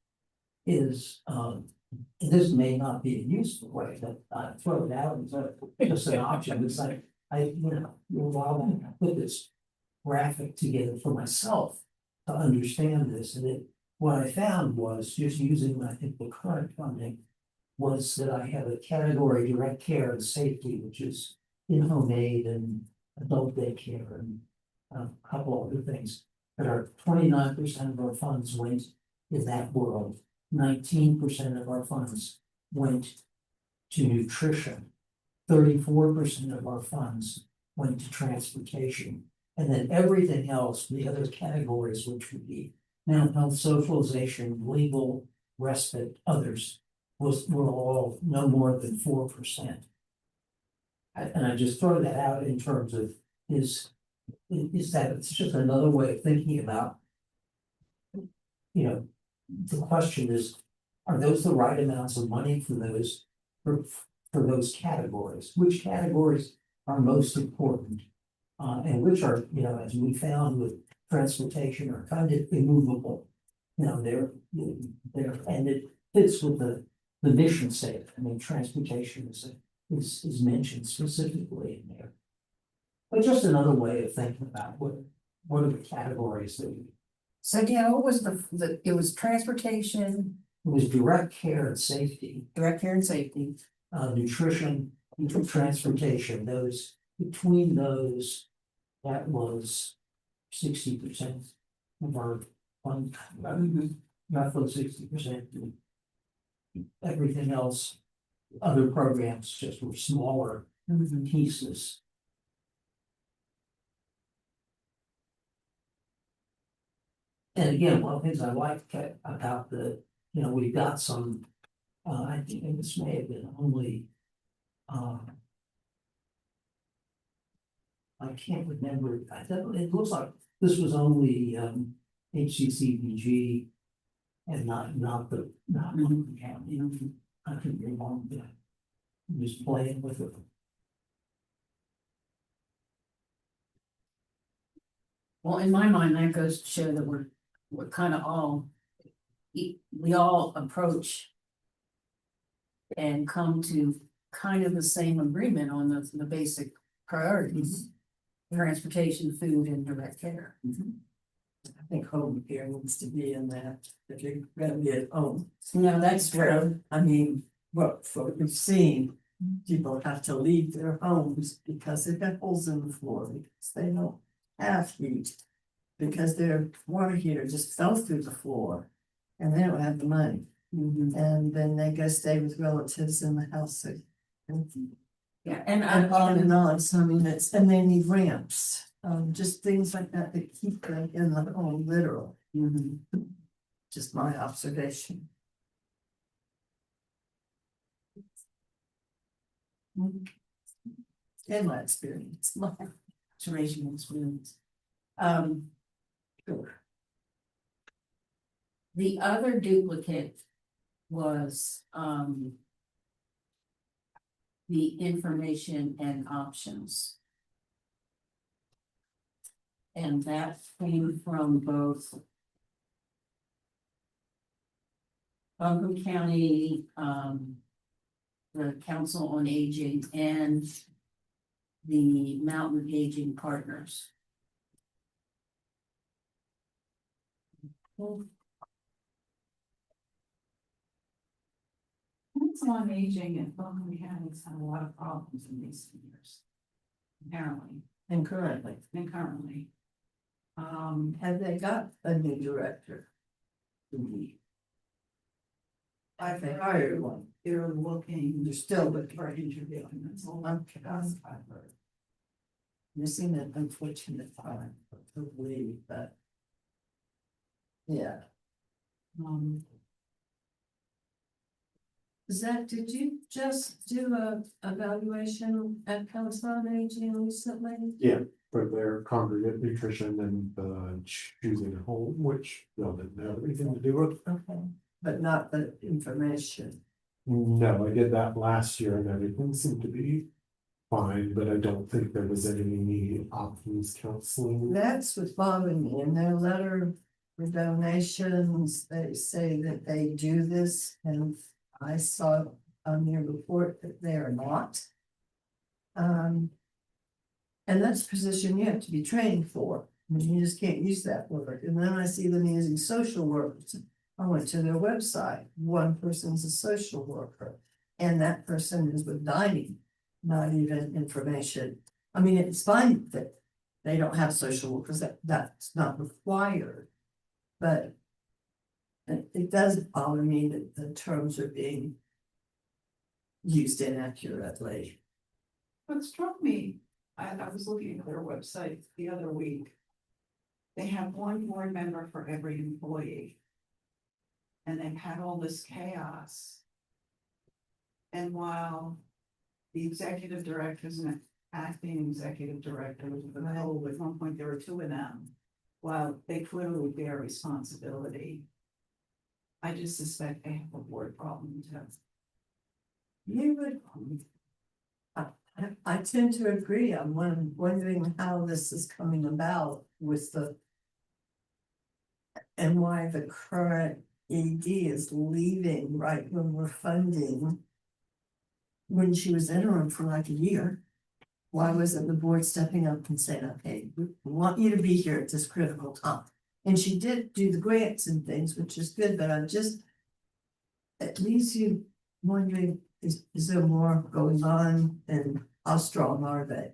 is, this may not be a useful way, but I throw it out as just an option. It's like, a while back, I put this graphic together for myself to understand this, and what I found was just using, I think, the current funding was that I have a category direct care and safety, which is in-home aid and adult daycare and a couple other things. That are 29% of our funds went in that world, 19% of our funds went to nutrition. 34% of our funds went to transportation, and then everything else, the other categories, which would be mental health, socialization, legal, respite, others, were all no more than 4%. And I just throw that out in terms of is that it's just another way of thinking about. The question is, are those the right amounts of money for those, for those categories? Which categories are most important? And which are, as we found with transportation, are kind of immovable. They're, and it fits with the mission statement. I mean, transportation is mentioned specifically in there. But just another way of thinking about what are the categories that, So yeah, what was it was transportation, it was direct care and safety, direct care and safety. nutrition, transportation, those, between those, that was 60% of our fund, roughly 60%. Everything else, other programs just were smaller pieces. And again, one of the things I like about the, you know, we've got some, I think this may have been only, I can't remember, I thought, it looks like this was only, HCCBG and not the, not Montgomery County. I could be wrong, but I'm just playing with it. Well, in my mind, that goes to show that we're kind of all, we all approach and come to kind of the same agreement on the basic priorities. Transportation, food, and direct care. I think home care needs to be in that, if you're gonna be at home. No, that's true. I mean, what we've seen, people have to leave their homes because they've got holes in the floor, because they don't have heat. Because their water heater just fell through the floor and they don't have the money. And then they go stay with relatives in the house. Yeah, And on and on, so I mean, and they need ramps, just things like that that keep them in the home, literal. Just my observation. And my experience. my observation experience. The other duplicate was, the information and options. And that came from both Buncombe County, the Council on Aging and the Mountain Aging Partners. Council on Aging and Buncombe County's had a lot of problems in recent years. Apparently, And currently, have they got a new director? I've They heard hired one. they're looking. They're still looking. For interviewing, that's all Okay. I've heard. Missing an unfortunate time to leave, but. Yeah. Zach, did you just do a evaluation at Council on Aging recently? For their congregate nutrition and choosing a home, which doesn't have anything to do with. Okay. But not the information. No, I did that last year and everything seemed to be fine, but I don't think there was any options counseling. That's what's bothering me. In their letter for donations, they say that they do this, and I saw on their report that they are not. And that's a position you have to be trained for. I mean, you just can't use that word. And then I see them using social workers. I went to their website. One person's a social worker, and that person is with dining, not even information. I mean, it's fine that they don't have social workers, that's not required. But it does bother me that the terms are being used inaccurately. What struck me, I was looking at their website the other week. They have one board member for every employee. And they've had all this chaos. And while the executive directors and acting executive director, which is the whole, at one point there were two of them. While they clearly bear responsibility. I just suspect they have a board problem too. You would. I tend to agree. I'm wondering how this is coming about with the. And why the current ED is leaving right when we're funding. When she was interim for like a year. why wasn't the board stepping up and saying, okay, we want you to be here at this critical time? And she did do the grants and things, which is good, but I'm just. It leaves you wondering, is there more going on and how strong are they?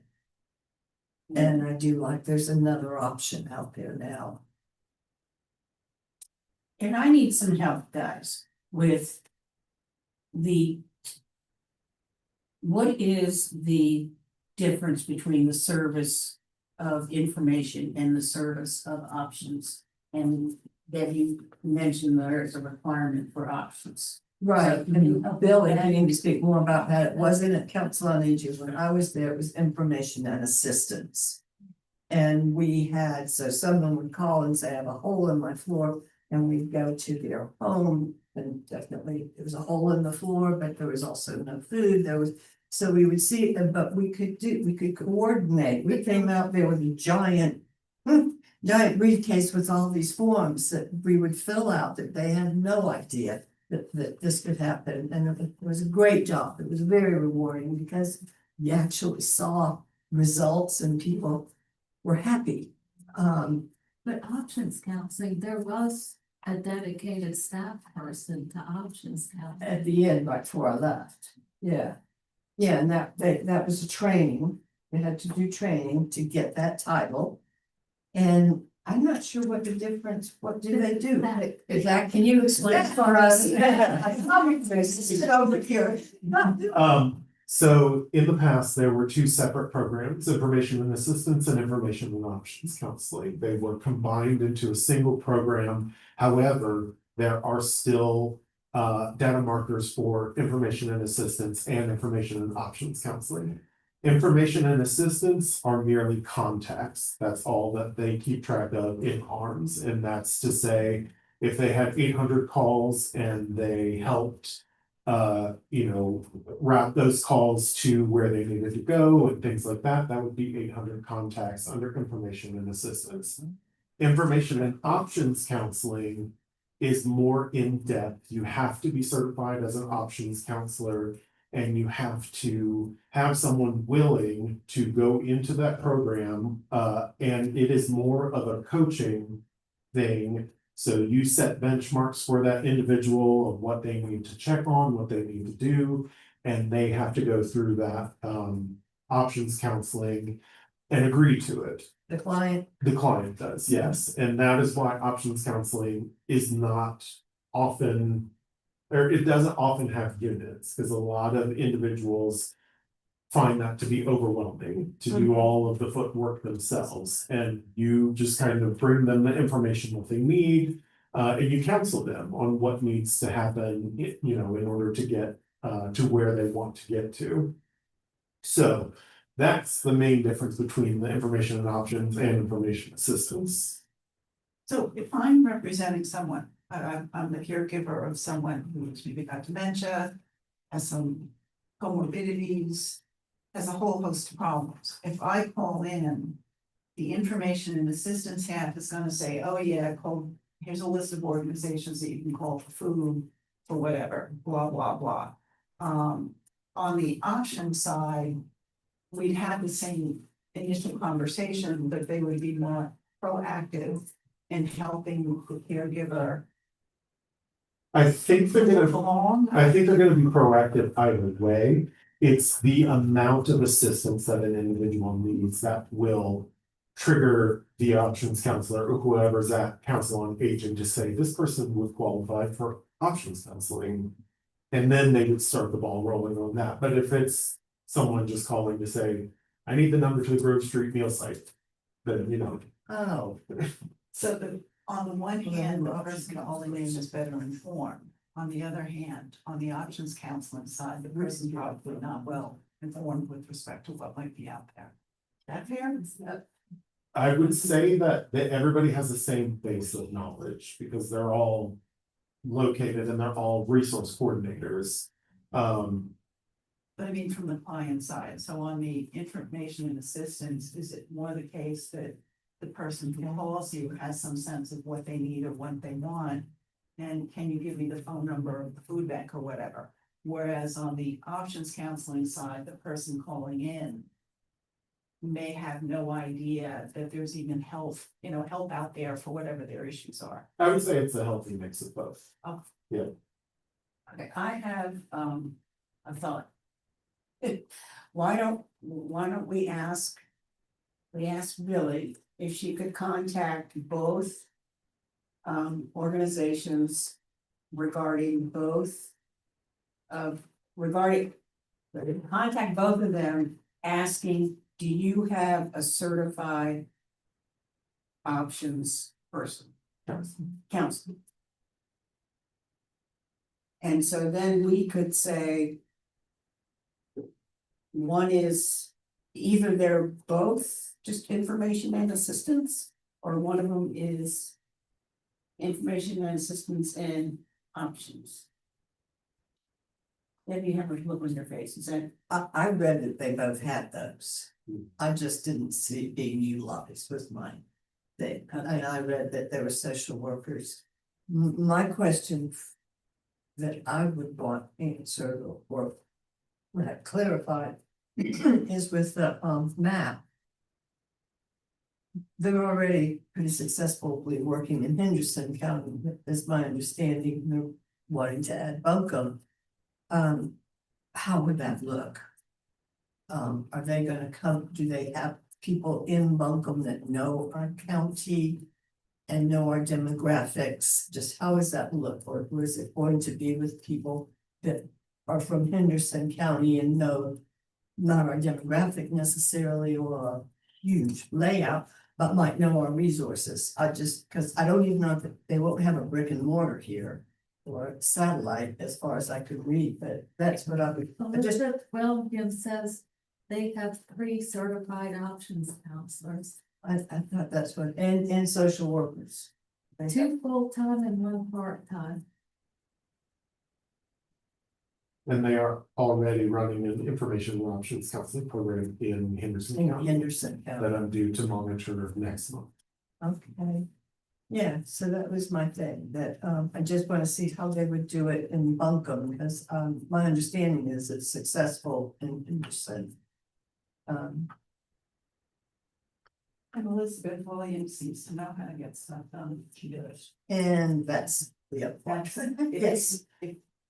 And I do like, there's another option out there now. And I need some help, guys, with the. What is the difference between the service of information and the service of options? And that you mentioned there is a requirement for options. Right, and Bill, if you need to speak more about that, it wasn't at Council on Aging, when I was there, it was information and assistance. And we had, so someone would call and say, I have a hole in my floor, and we'd go to their home, and definitely there was a hole in the floor, but there was also no food, there was. So we would see, but we could coordinate, we came out there with a giant briefcase with all these forms that we would fill out, that they had no idea that this could happen, and it was a great job, it was very rewarding, because you actually saw results and people were happy. But options counseling, there was a dedicated staff person to options counseling. At the end, right before I left, yeah. Yeah, and that was a training, they had to do training to get that title. And I'm not sure what the difference, what do they do? Is that, can you explain for us? Sit over here. So in the past, there were two separate programs, information and assistance and information and options counseling. They were combined into a single program. However, there are still data markers for information and assistance and information and options counseling. Information and assistance are merely contacts. That's all that they keep track of in ARMS. And that's to say, if they had 800 calls and they helped, route those calls to where they needed to go and things like that, that would be 800 contacts under information and assistance. Information and options counseling is more in-depth. You have to be certified as an options counselor, and you have to have someone willing to go into that program, and it is more of a coaching thing. So you set benchmarks for that individual of what they need to check on, what they need to do, and they have to go through that options counseling and agree to it. The client. The client does, yes, and that is why options counseling is not often, or it doesn't often have units, because a lot of individuals find that to be overwhelming to do all of the footwork themselves, and you just kind of bring them the information that they need, and you counsel them on what needs to happen, in order to get to where they want to get to. So that's the main difference between the information and options and information assistance. So if I'm representing someone, I'm the caregiver of someone who's maybe got dementia, has some comorbidities, has a whole host of problems. If I call in, the information and assistance staff is gonna say, oh yeah, here's a list of organizations that you can call for food, for whatever, blah, blah, blah. On the option side, we'd have the same initial conversation, but they would be more proactive in helping the caregiver I think they're move gonna, along. I think they're gonna be proactive either way. It's the amount of assistance that an individual needs that will trigger the options counselor or whoever's at Council on Aging to say, this person would qualify for options counseling. And then they would start the ball rolling on that. But if it's someone just calling to say, I need the number to the Grove Street meal site, then, Oh, So on the one hand, the person calling in is better informed. On the other hand, on the options counseling side, the person probably not well informed with respect to what might be out there. That fair? I would say that everybody has the same base of knowledge because they're all located and they're all resource coordinators. But I mean, from the client side, so on the information and assistance, is it more the case that the person who calls you has some sense of what they need or what they want? And can you give me the phone number of the food bank or whatever? Whereas on the options counseling side, the person calling in may have no idea that there's even help, help out there for whatever their issues are. I would say it's a healthy mix of both. Okay, I have, a thought. Why don't we ask Billy if she could contact both organizations regarding both contact both of them, asking, do you have a certified options person? Counselor. And so then we could say one is either they're both just information and assistance, or one of them is information and assistance and options. Then you have a look on your face and say, I read that they both had those. I just didn't see it being utilized was my thing, and I read that there were social workers. My question that I would want answered or that clarified is with the map. They're already pretty successfully working in Henderson County, is my understanding. They're wanting to add Buncombe. How would that look? Are they gonna come, do they have people in Buncombe that know our county and know our demographics? Just how does that look? Or is it going to be with people that are from Henderson County and know not our demographic necessarily or a huge layout, but might know our resources? Cause I don't even know if they won't have a brick and mortar here or satellite as far as I could read, but that's what I would. Elizabeth Williams says they have 3 certified options counselors, I thought that's what, and social workers. 2 full-time and 1 part-time. And they are already running an information and options counseling program in Henderson In County Henderson that County. I'm due to monitor next month. Okay. Yeah, so that was my thing, that I just want to see how they would do it in Buncombe, because my understanding is it's successful in Henderson. And Elizabeth Williams seems to know how to get stuff done. She does. And that's, yeah, That's, yes,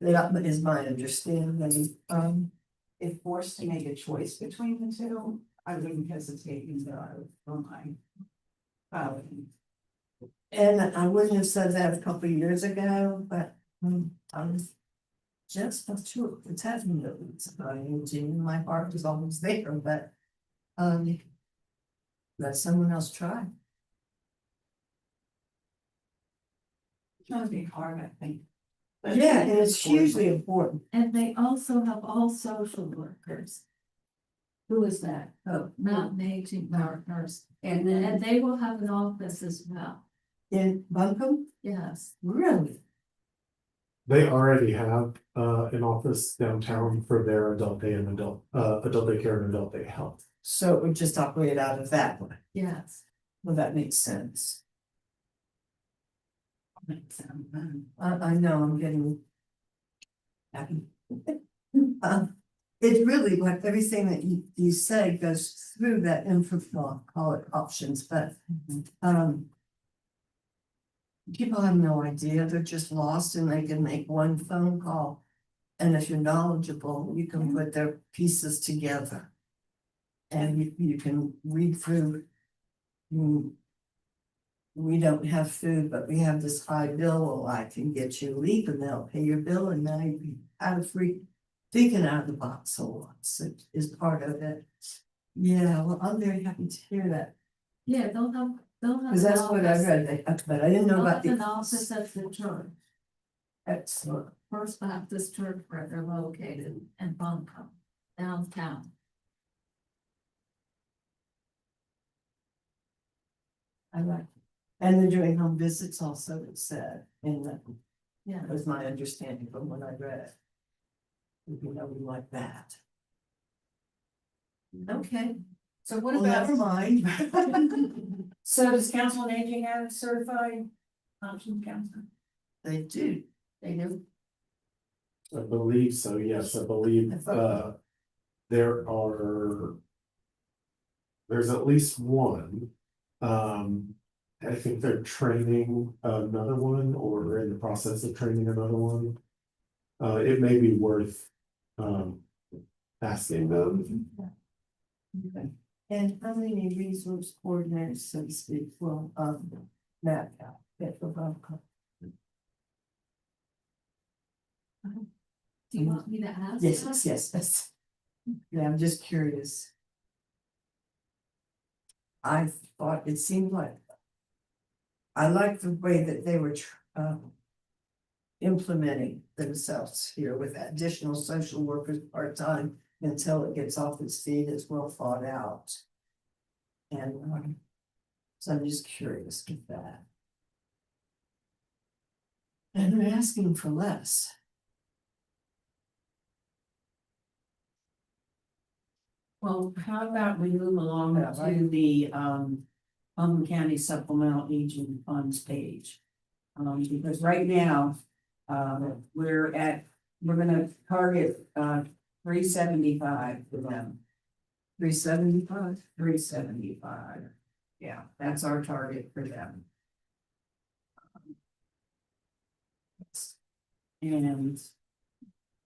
that is my understanding. if forced to make a choice between the two, I wouldn't hesitate either on my filing. And I wouldn't have said that a couple of years ago, but I'm just not sure it's happening. My heart is always there, but let someone else try. It's gonna be hard, I think. Yeah, and it's hugely important. And they also have all social workers. Who is that? Oh, Mountain Aging Partners, and they will have an office as well, in Buncombe, yes. really? They already have an office downtown for their adult day and adult daycare and adult day health. So it would just operate out of that one. Yes, Well, that makes sense. I know I'm getting. happy. It's really like everything that you say goes through that info, call it options, but people have no idea, they're just lost and they can make one phone call. And if you're knowledgeable, you can put their pieces together. And you can read through. We don't have food, but we have this high bill, well, I can get you a leap and they'll pay your bill and now you have a free. Thinking out of the box a lot is part of it. Yeah, well, I'm very happy to hear that, yeah, they'll have. because that's what I read, but I didn't know They'll about have an the. office at the church, Excellent. First Baptist Church where they're located in Buncombe, downtown. I like it. And they're doing home visits also, it said, and that Yeah, was my understanding from what I read. You know, we like that. Okay, So what well, about, never mind. so does Council on Aging have certified options counselor? They do. They do. I believe so, yes, I believe there there's at least one. I think they're training another one or in the process of training another one. It may be worth asking them. Okay. And how many resource coordinators, so to speak, will, Matt, get for Bangkok? Do you want me to ask? Yes. Yeah, I'm just curious. I thought it seemed like. I like the way that they were, implementing themselves here with additional social workers part-time until it gets off its feet, it's well thought out. And, so I'm just curious with that. And they're asking for less. Well, how about we move along Yeah, right. to the Humboldt County Supplemental Aging Funds page. Because right now, we're gonna target 375 for them. 375. 375. Yeah, that's our target for them. And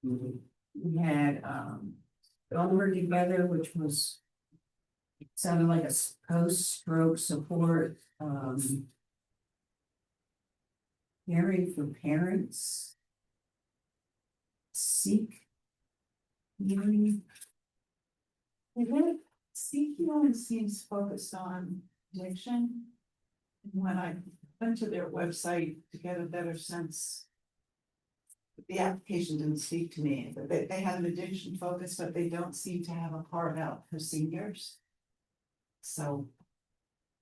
we had Elmer together, which was sounded like a post-stroke support, caring for parents. Seek. Healing. Seek Healing seems focused on addiction. And when I went to their website to get a better sense. The application didn't speak to me, but they have an addiction focus, but they don't seem to have a carve out for seniors. So.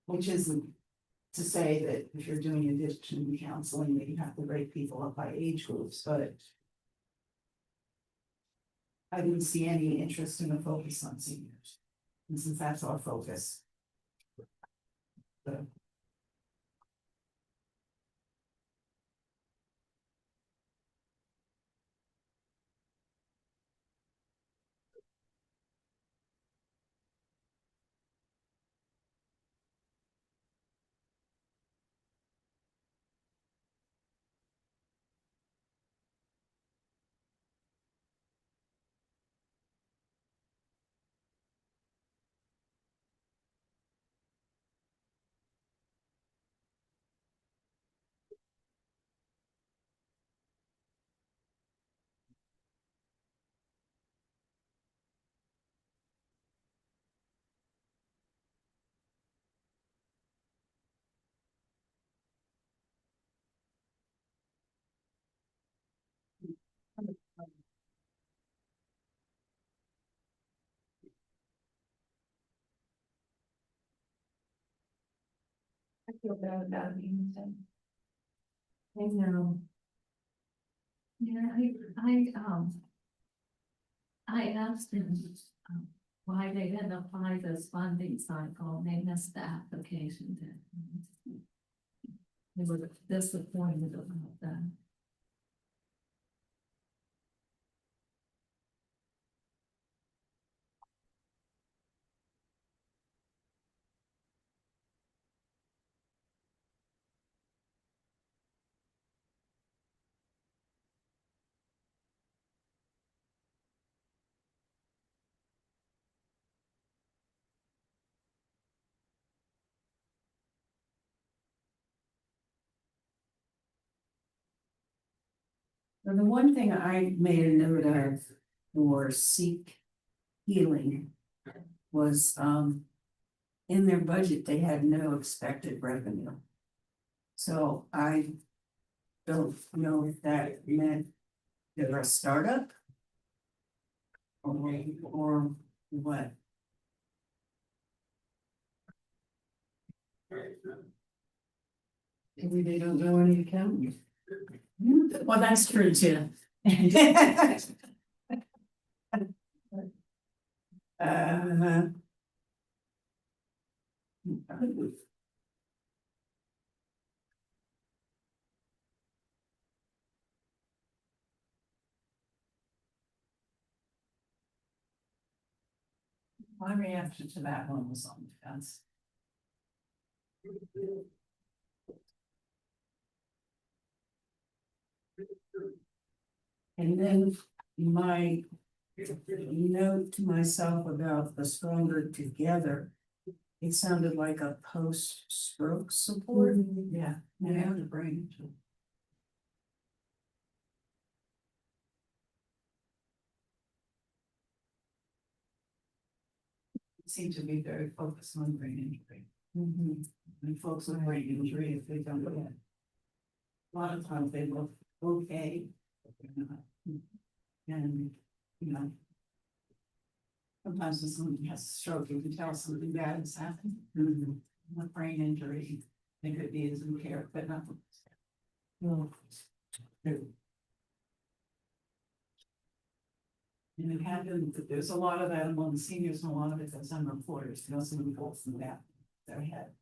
Which isn't to say that if you're doing addiction counseling, that you have to break people up by age groups, but. I didn't see any interest in a focus on seniors. And since that's our focus. So, I feel bad about anything. I know. Yeah, I asked them, why they didn't apply this funding cycle, and they missed the application deadline. They were disappointed about that. So the one thing I made a note of for Seek Healing was, in their budget, they had no expected revenue. So I don't know if that meant they're a startup or what. Maybe they don't know any accountants. Well, that's true too. My reaction to that one was on the fence. And then my note to myself about the stronger together. It sounded like a post-stroke support. Yeah, I have to bring to. Seem to be very focused on brain injury. When folks with brain injury, if they don't get. A lot of times they look okay, but they're not. And, you know. Sometimes when someone has a stroke, you can tell something bad has happened. With brain injury, they could be as impaired, but not. Well. And it happened, there's a lot of that among the seniors, and a lot of it goes on employers, you know, some people from that, their head.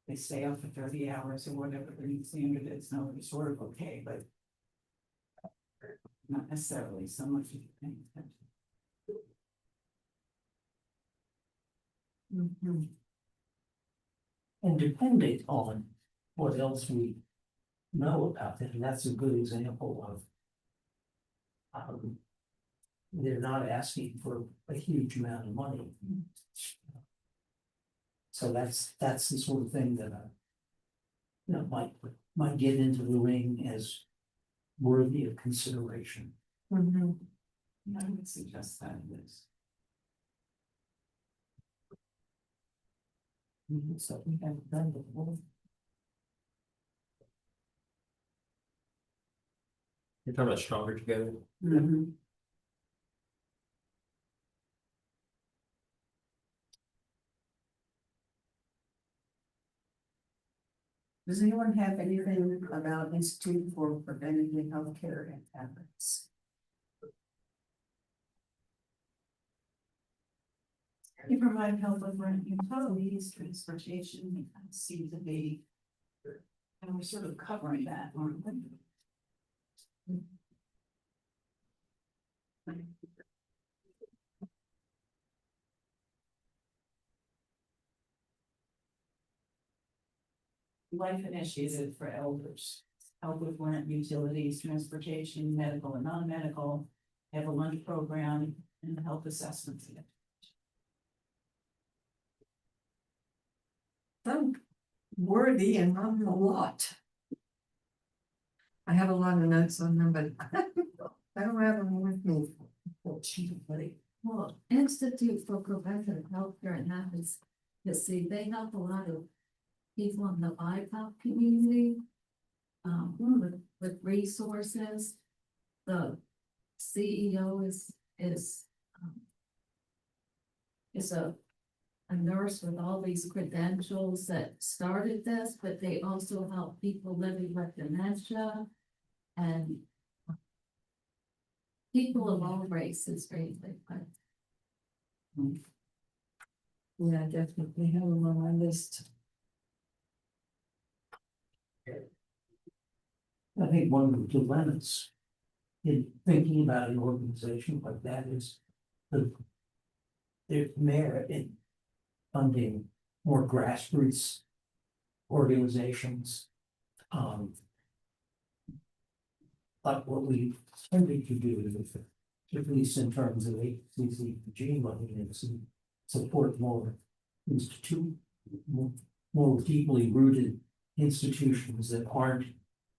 They stay up for 30 hours or whatever the new standard is, no, it's sort of okay, but. Not necessarily so much. And depending on what else we know about it, and that's a good example of. They're not asking for a huge amount of money. So that's the sort of thing that you know, might get into the ring as worthy of consideration. I would suggest that it is. So we haven't done before. You're talking about stronger together? Does anyone have anything about Institute for Preventative Healthcare and Habits? You provide help with rent utilities, transportation, and seem to be. And we're sort of covering that, aren't we? Life initiative for elders, help with rent, utilities, transportation, medical and non-medical, have a lunch program and health assessments. So worthy and not a lot. I have a lot of notes on them, but I don't have them with me. Unfortunately. Well, Institute for Preventive Healthcare and Habits, you see, they help a lot of people in the BIPOC community. With resources. The CEO is a nurse with all these credentials that started this, but they also help people living with dementia. And people of all races, really, but. Yeah, definitely have them on my list. I think one of the dilemmas in thinking about an organization like that is there's merit in funding more grassroots organizations. Like what we tended to do, at least in terms of HCCBG money, is support more more deeply rooted institutions that aren't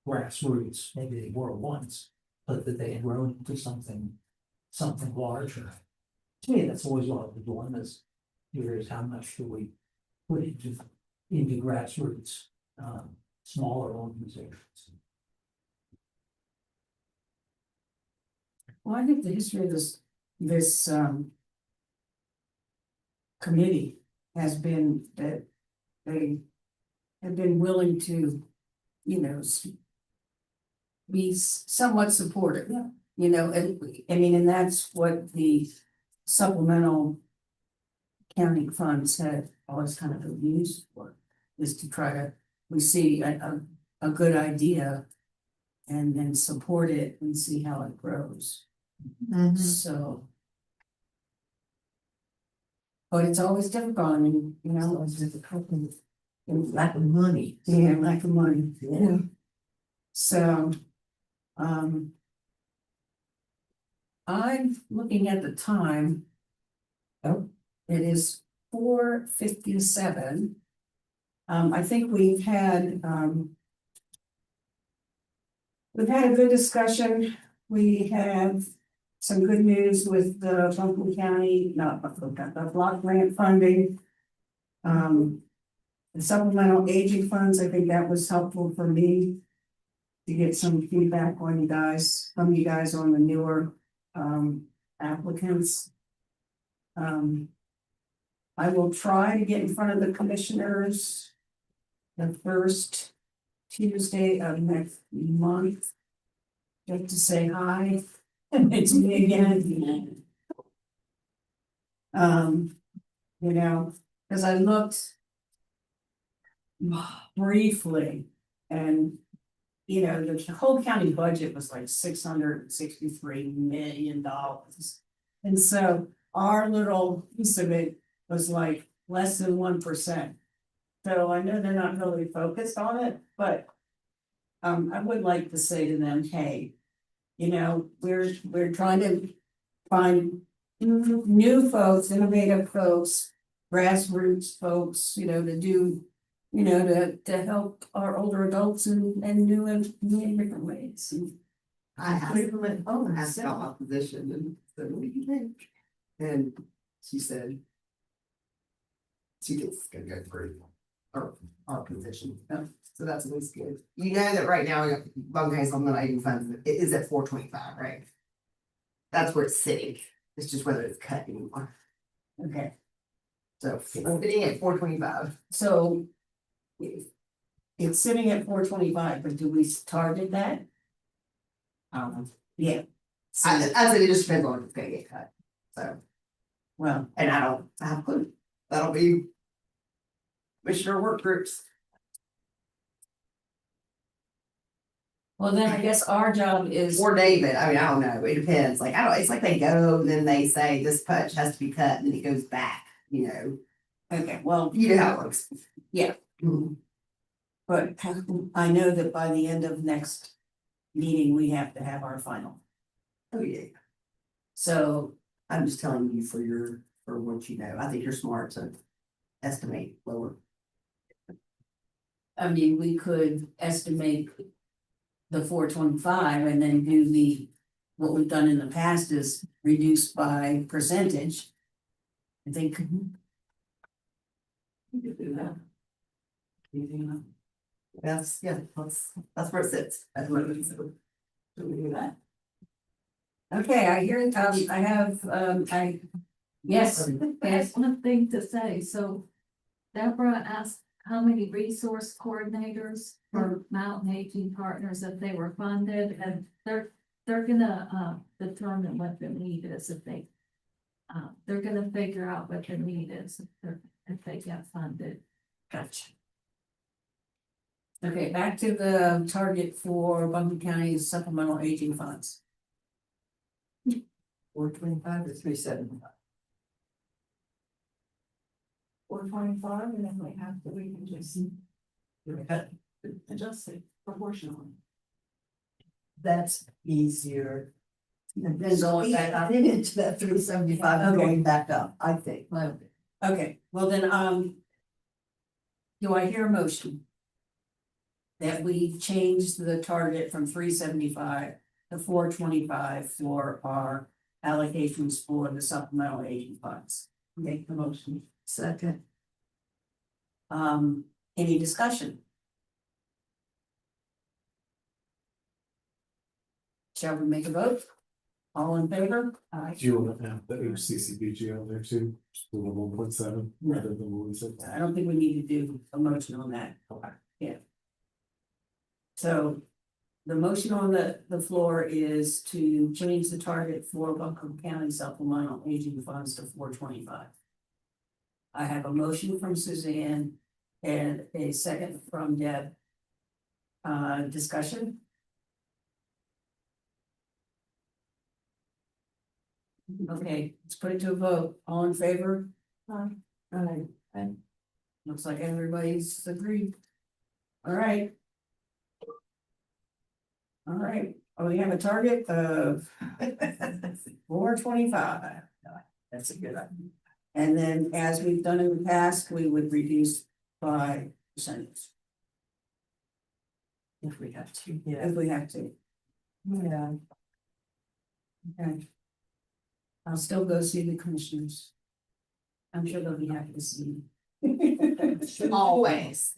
grassroots. Maybe they were once, but that they had grown into something larger. To me, that's always one of the dilemmas. Here is how much do we put into grassroots, smaller organizations. Well, I think the history of this committee has been that they have been willing to, you know, be somewhat supportive. Yeah. You know, and I mean, and that's what the supplemental county funds have always kind of been used for, is to try to, we see a good idea and then support it and see how it grows. So. But it's always difficult, I mean, you know, It's difficult and lack of money. yeah, lack of money. Yeah. So, um. I'm looking at the time. Oh, it is 4:57. I think we've had, we've had a good discussion. We have some good news with the Buncombe County, not Buncombe County, the block grant funding. The supplemental aging funds, I think that was helpful for me to get some feedback on you guys, from you guys on the newer applicants. I will try to get in front of the commissioners the first Tuesday of next month. Just to say hi, it's me again. You know, because I looked briefly and you know, the whole county budget was like $663 million. And so our little piece of it was like less than 1%. So I know they're not really focused on it, but I would like to say to them, hey, you know, we're trying to find new folks, innovative folks, grassroots folks, you know, to do, you know, to help our older adults in new and different ways. I asked them at home, asked about my position and said, what do you think? And she said. She thinks it's gonna go through our position, so that's at least good. You know that right now, Buncombe Supplemental Aid Funds, it is at 425, right? That's where it's sitting, it's just whether it's cut anymore, Okay, so it's sitting at 425. so it's sitting at 425, but do we target that? Yeah. I said it just depends on if it's gonna get cut, so, Well, and I don't have a clue, that'll be. Commissioner work groups. well, then I guess our job is, Or David, I mean, I don't know, it depends, like, I don't, it's like they go, then they say this punch has to be cut, and then it goes back, you know, okay, well, you know how it works. Yeah. Mhm. but I know that by the end of next meeting, we have to have our final. Oh, yeah, So, I'm just telling you for what you know, I think you're smart to estimate lower. I mean, we could estimate the 425 and then do what we've done in the past is reduce by percentage. I think. You could do that. That's, yeah, that's where it sits, that's what it is. So we do that. Okay, I hear, I have, yes, That's one thing to say, so Deborah asked how many resource coordinators for Mountain Aging Partners if they were funded, and they're gonna determine what the need is if they. They're gonna figure out what the need is if they get funded. Gotcha. Okay, back to the target for Buncombe County's supplemental aging funds. 425 or 375. 425, and then we have to, we can just adjust it proportionally. That's easier. And then going back up. Then into that 375 and Okay. going back up, I think. Okay, well then, do I hear a motion? That we change the target from 375 to 425 for our allocations for the supplemental aging funds. Make the motion. Second. Any discussion? Shall we make a vote? All in favor? Aye. Do you want to have the HCCBG on there too, just the 1.7 rather than 1.6? I don't think we need to do a motion on that. Okay. Yeah. So the motion on the floor is to change the target for Buncombe County supplemental aging funds to 425. I have a motion from Suzanne and a second from Deb. Discussion? Okay, let's put it to a vote. All in favor? Alright, and looks like everybody's agreed. Alright. Alright, we have a target of 425. That's a good idea. And then, as we've done in the past, we would reduce by percentage. If we have to, If we have to. yeah. Okay. I'll still go see the commissioners. I'm sure they'll be happy to see me. Always.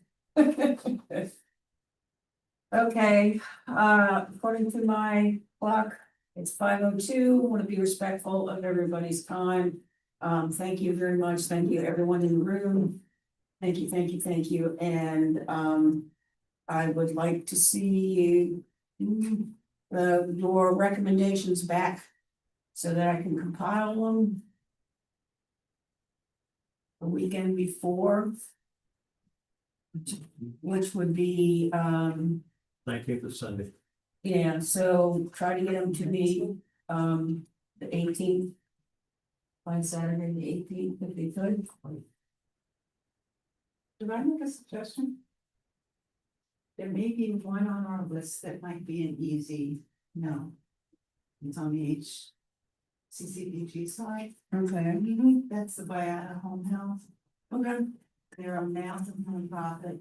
Okay, according to my clock, it's 5:02. Want to be respectful of everybody's time. Thank you very much. Thank you, everyone in the room. Thank you, thank you, thank you. And, I would like to see your recommendations back so that I can compile them the weekend before, which would be, 19th of Sunday. yeah, so try to get them to me, the 18th. By Saturday, the 18th, if they could. Did I make a suggestion? There may be one on our list that might be an easy, no. It's on the HCCBG side. Okay. That's the Bayada Home Health. Okay. They're a massive nonprofit.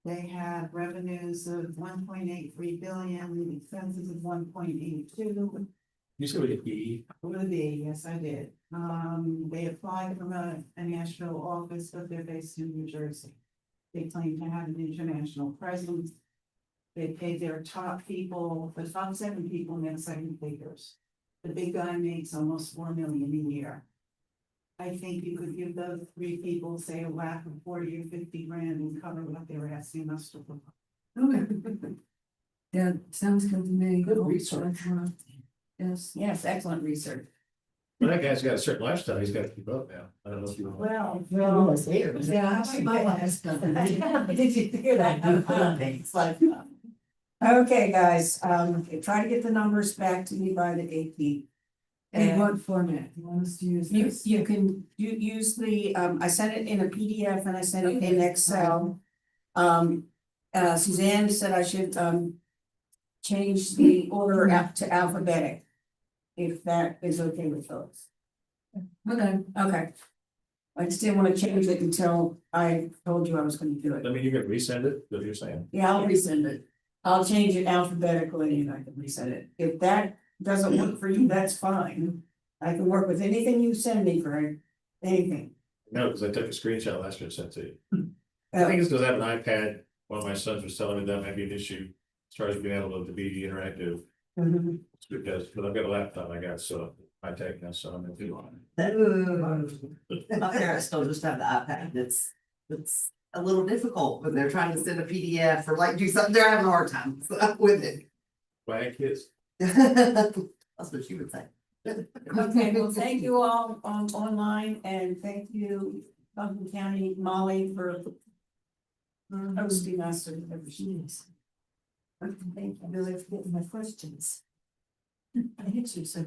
They have revenues of 1.83 billion, expenses of 1.82. You said we get E. Would be, yes, I did. They applied from a national office, but they're based in New Jersey. They claim to have an international presence. They pay their top people, the top 7 people make 7 figures. The big guy makes almost 4 million a year. I think you could give those 3 people, say, a whack of 40 or 50 grand and cover what they're asking us to provide. Okay. Yeah, sounds good to me. Good research. Yes. Yes, excellent research. But that guy's got a certain lifestyle, he's got to keep up now. I don't know if you. Well, Yeah, I my last. Did you hear that? It's like. Okay, guys, try to get the numbers back to me by the 18th. In what format? You want us to use You, this? you can, use the, I sent it in a PDF and I sent it in Excel. Suzanne said I should, change the order up to alphabetic. If that is okay with folks. Okay. Okay. I just didn't want to change it until I told you I was gonna do it. I mean, you can resend it, what you're saying. Yeah, I'll resend it. I'll change it alphabetically and I can resend it. If that doesn't work for you, that's fine. I can work with anything you send me, Greg. Anything. No, because I took a screenshot last year and sent to you. I think it's because I have an iPad. One of my sons was telling me that might be an issue as far as being able to be interactive. Mhm. It's because, but I've got a laptop, I got, so I take now, so I'm gonna do on My parents still just have the iPad. It's a little difficult when they're trying to send a PDF or like do something. They're having a hard time with it. Why kids? That's what she would say. Okay, well, thank you all online and thank you, Buncombe County, Molly, for hosting us and everything. Thank you, Billy, for getting my questions. I answered so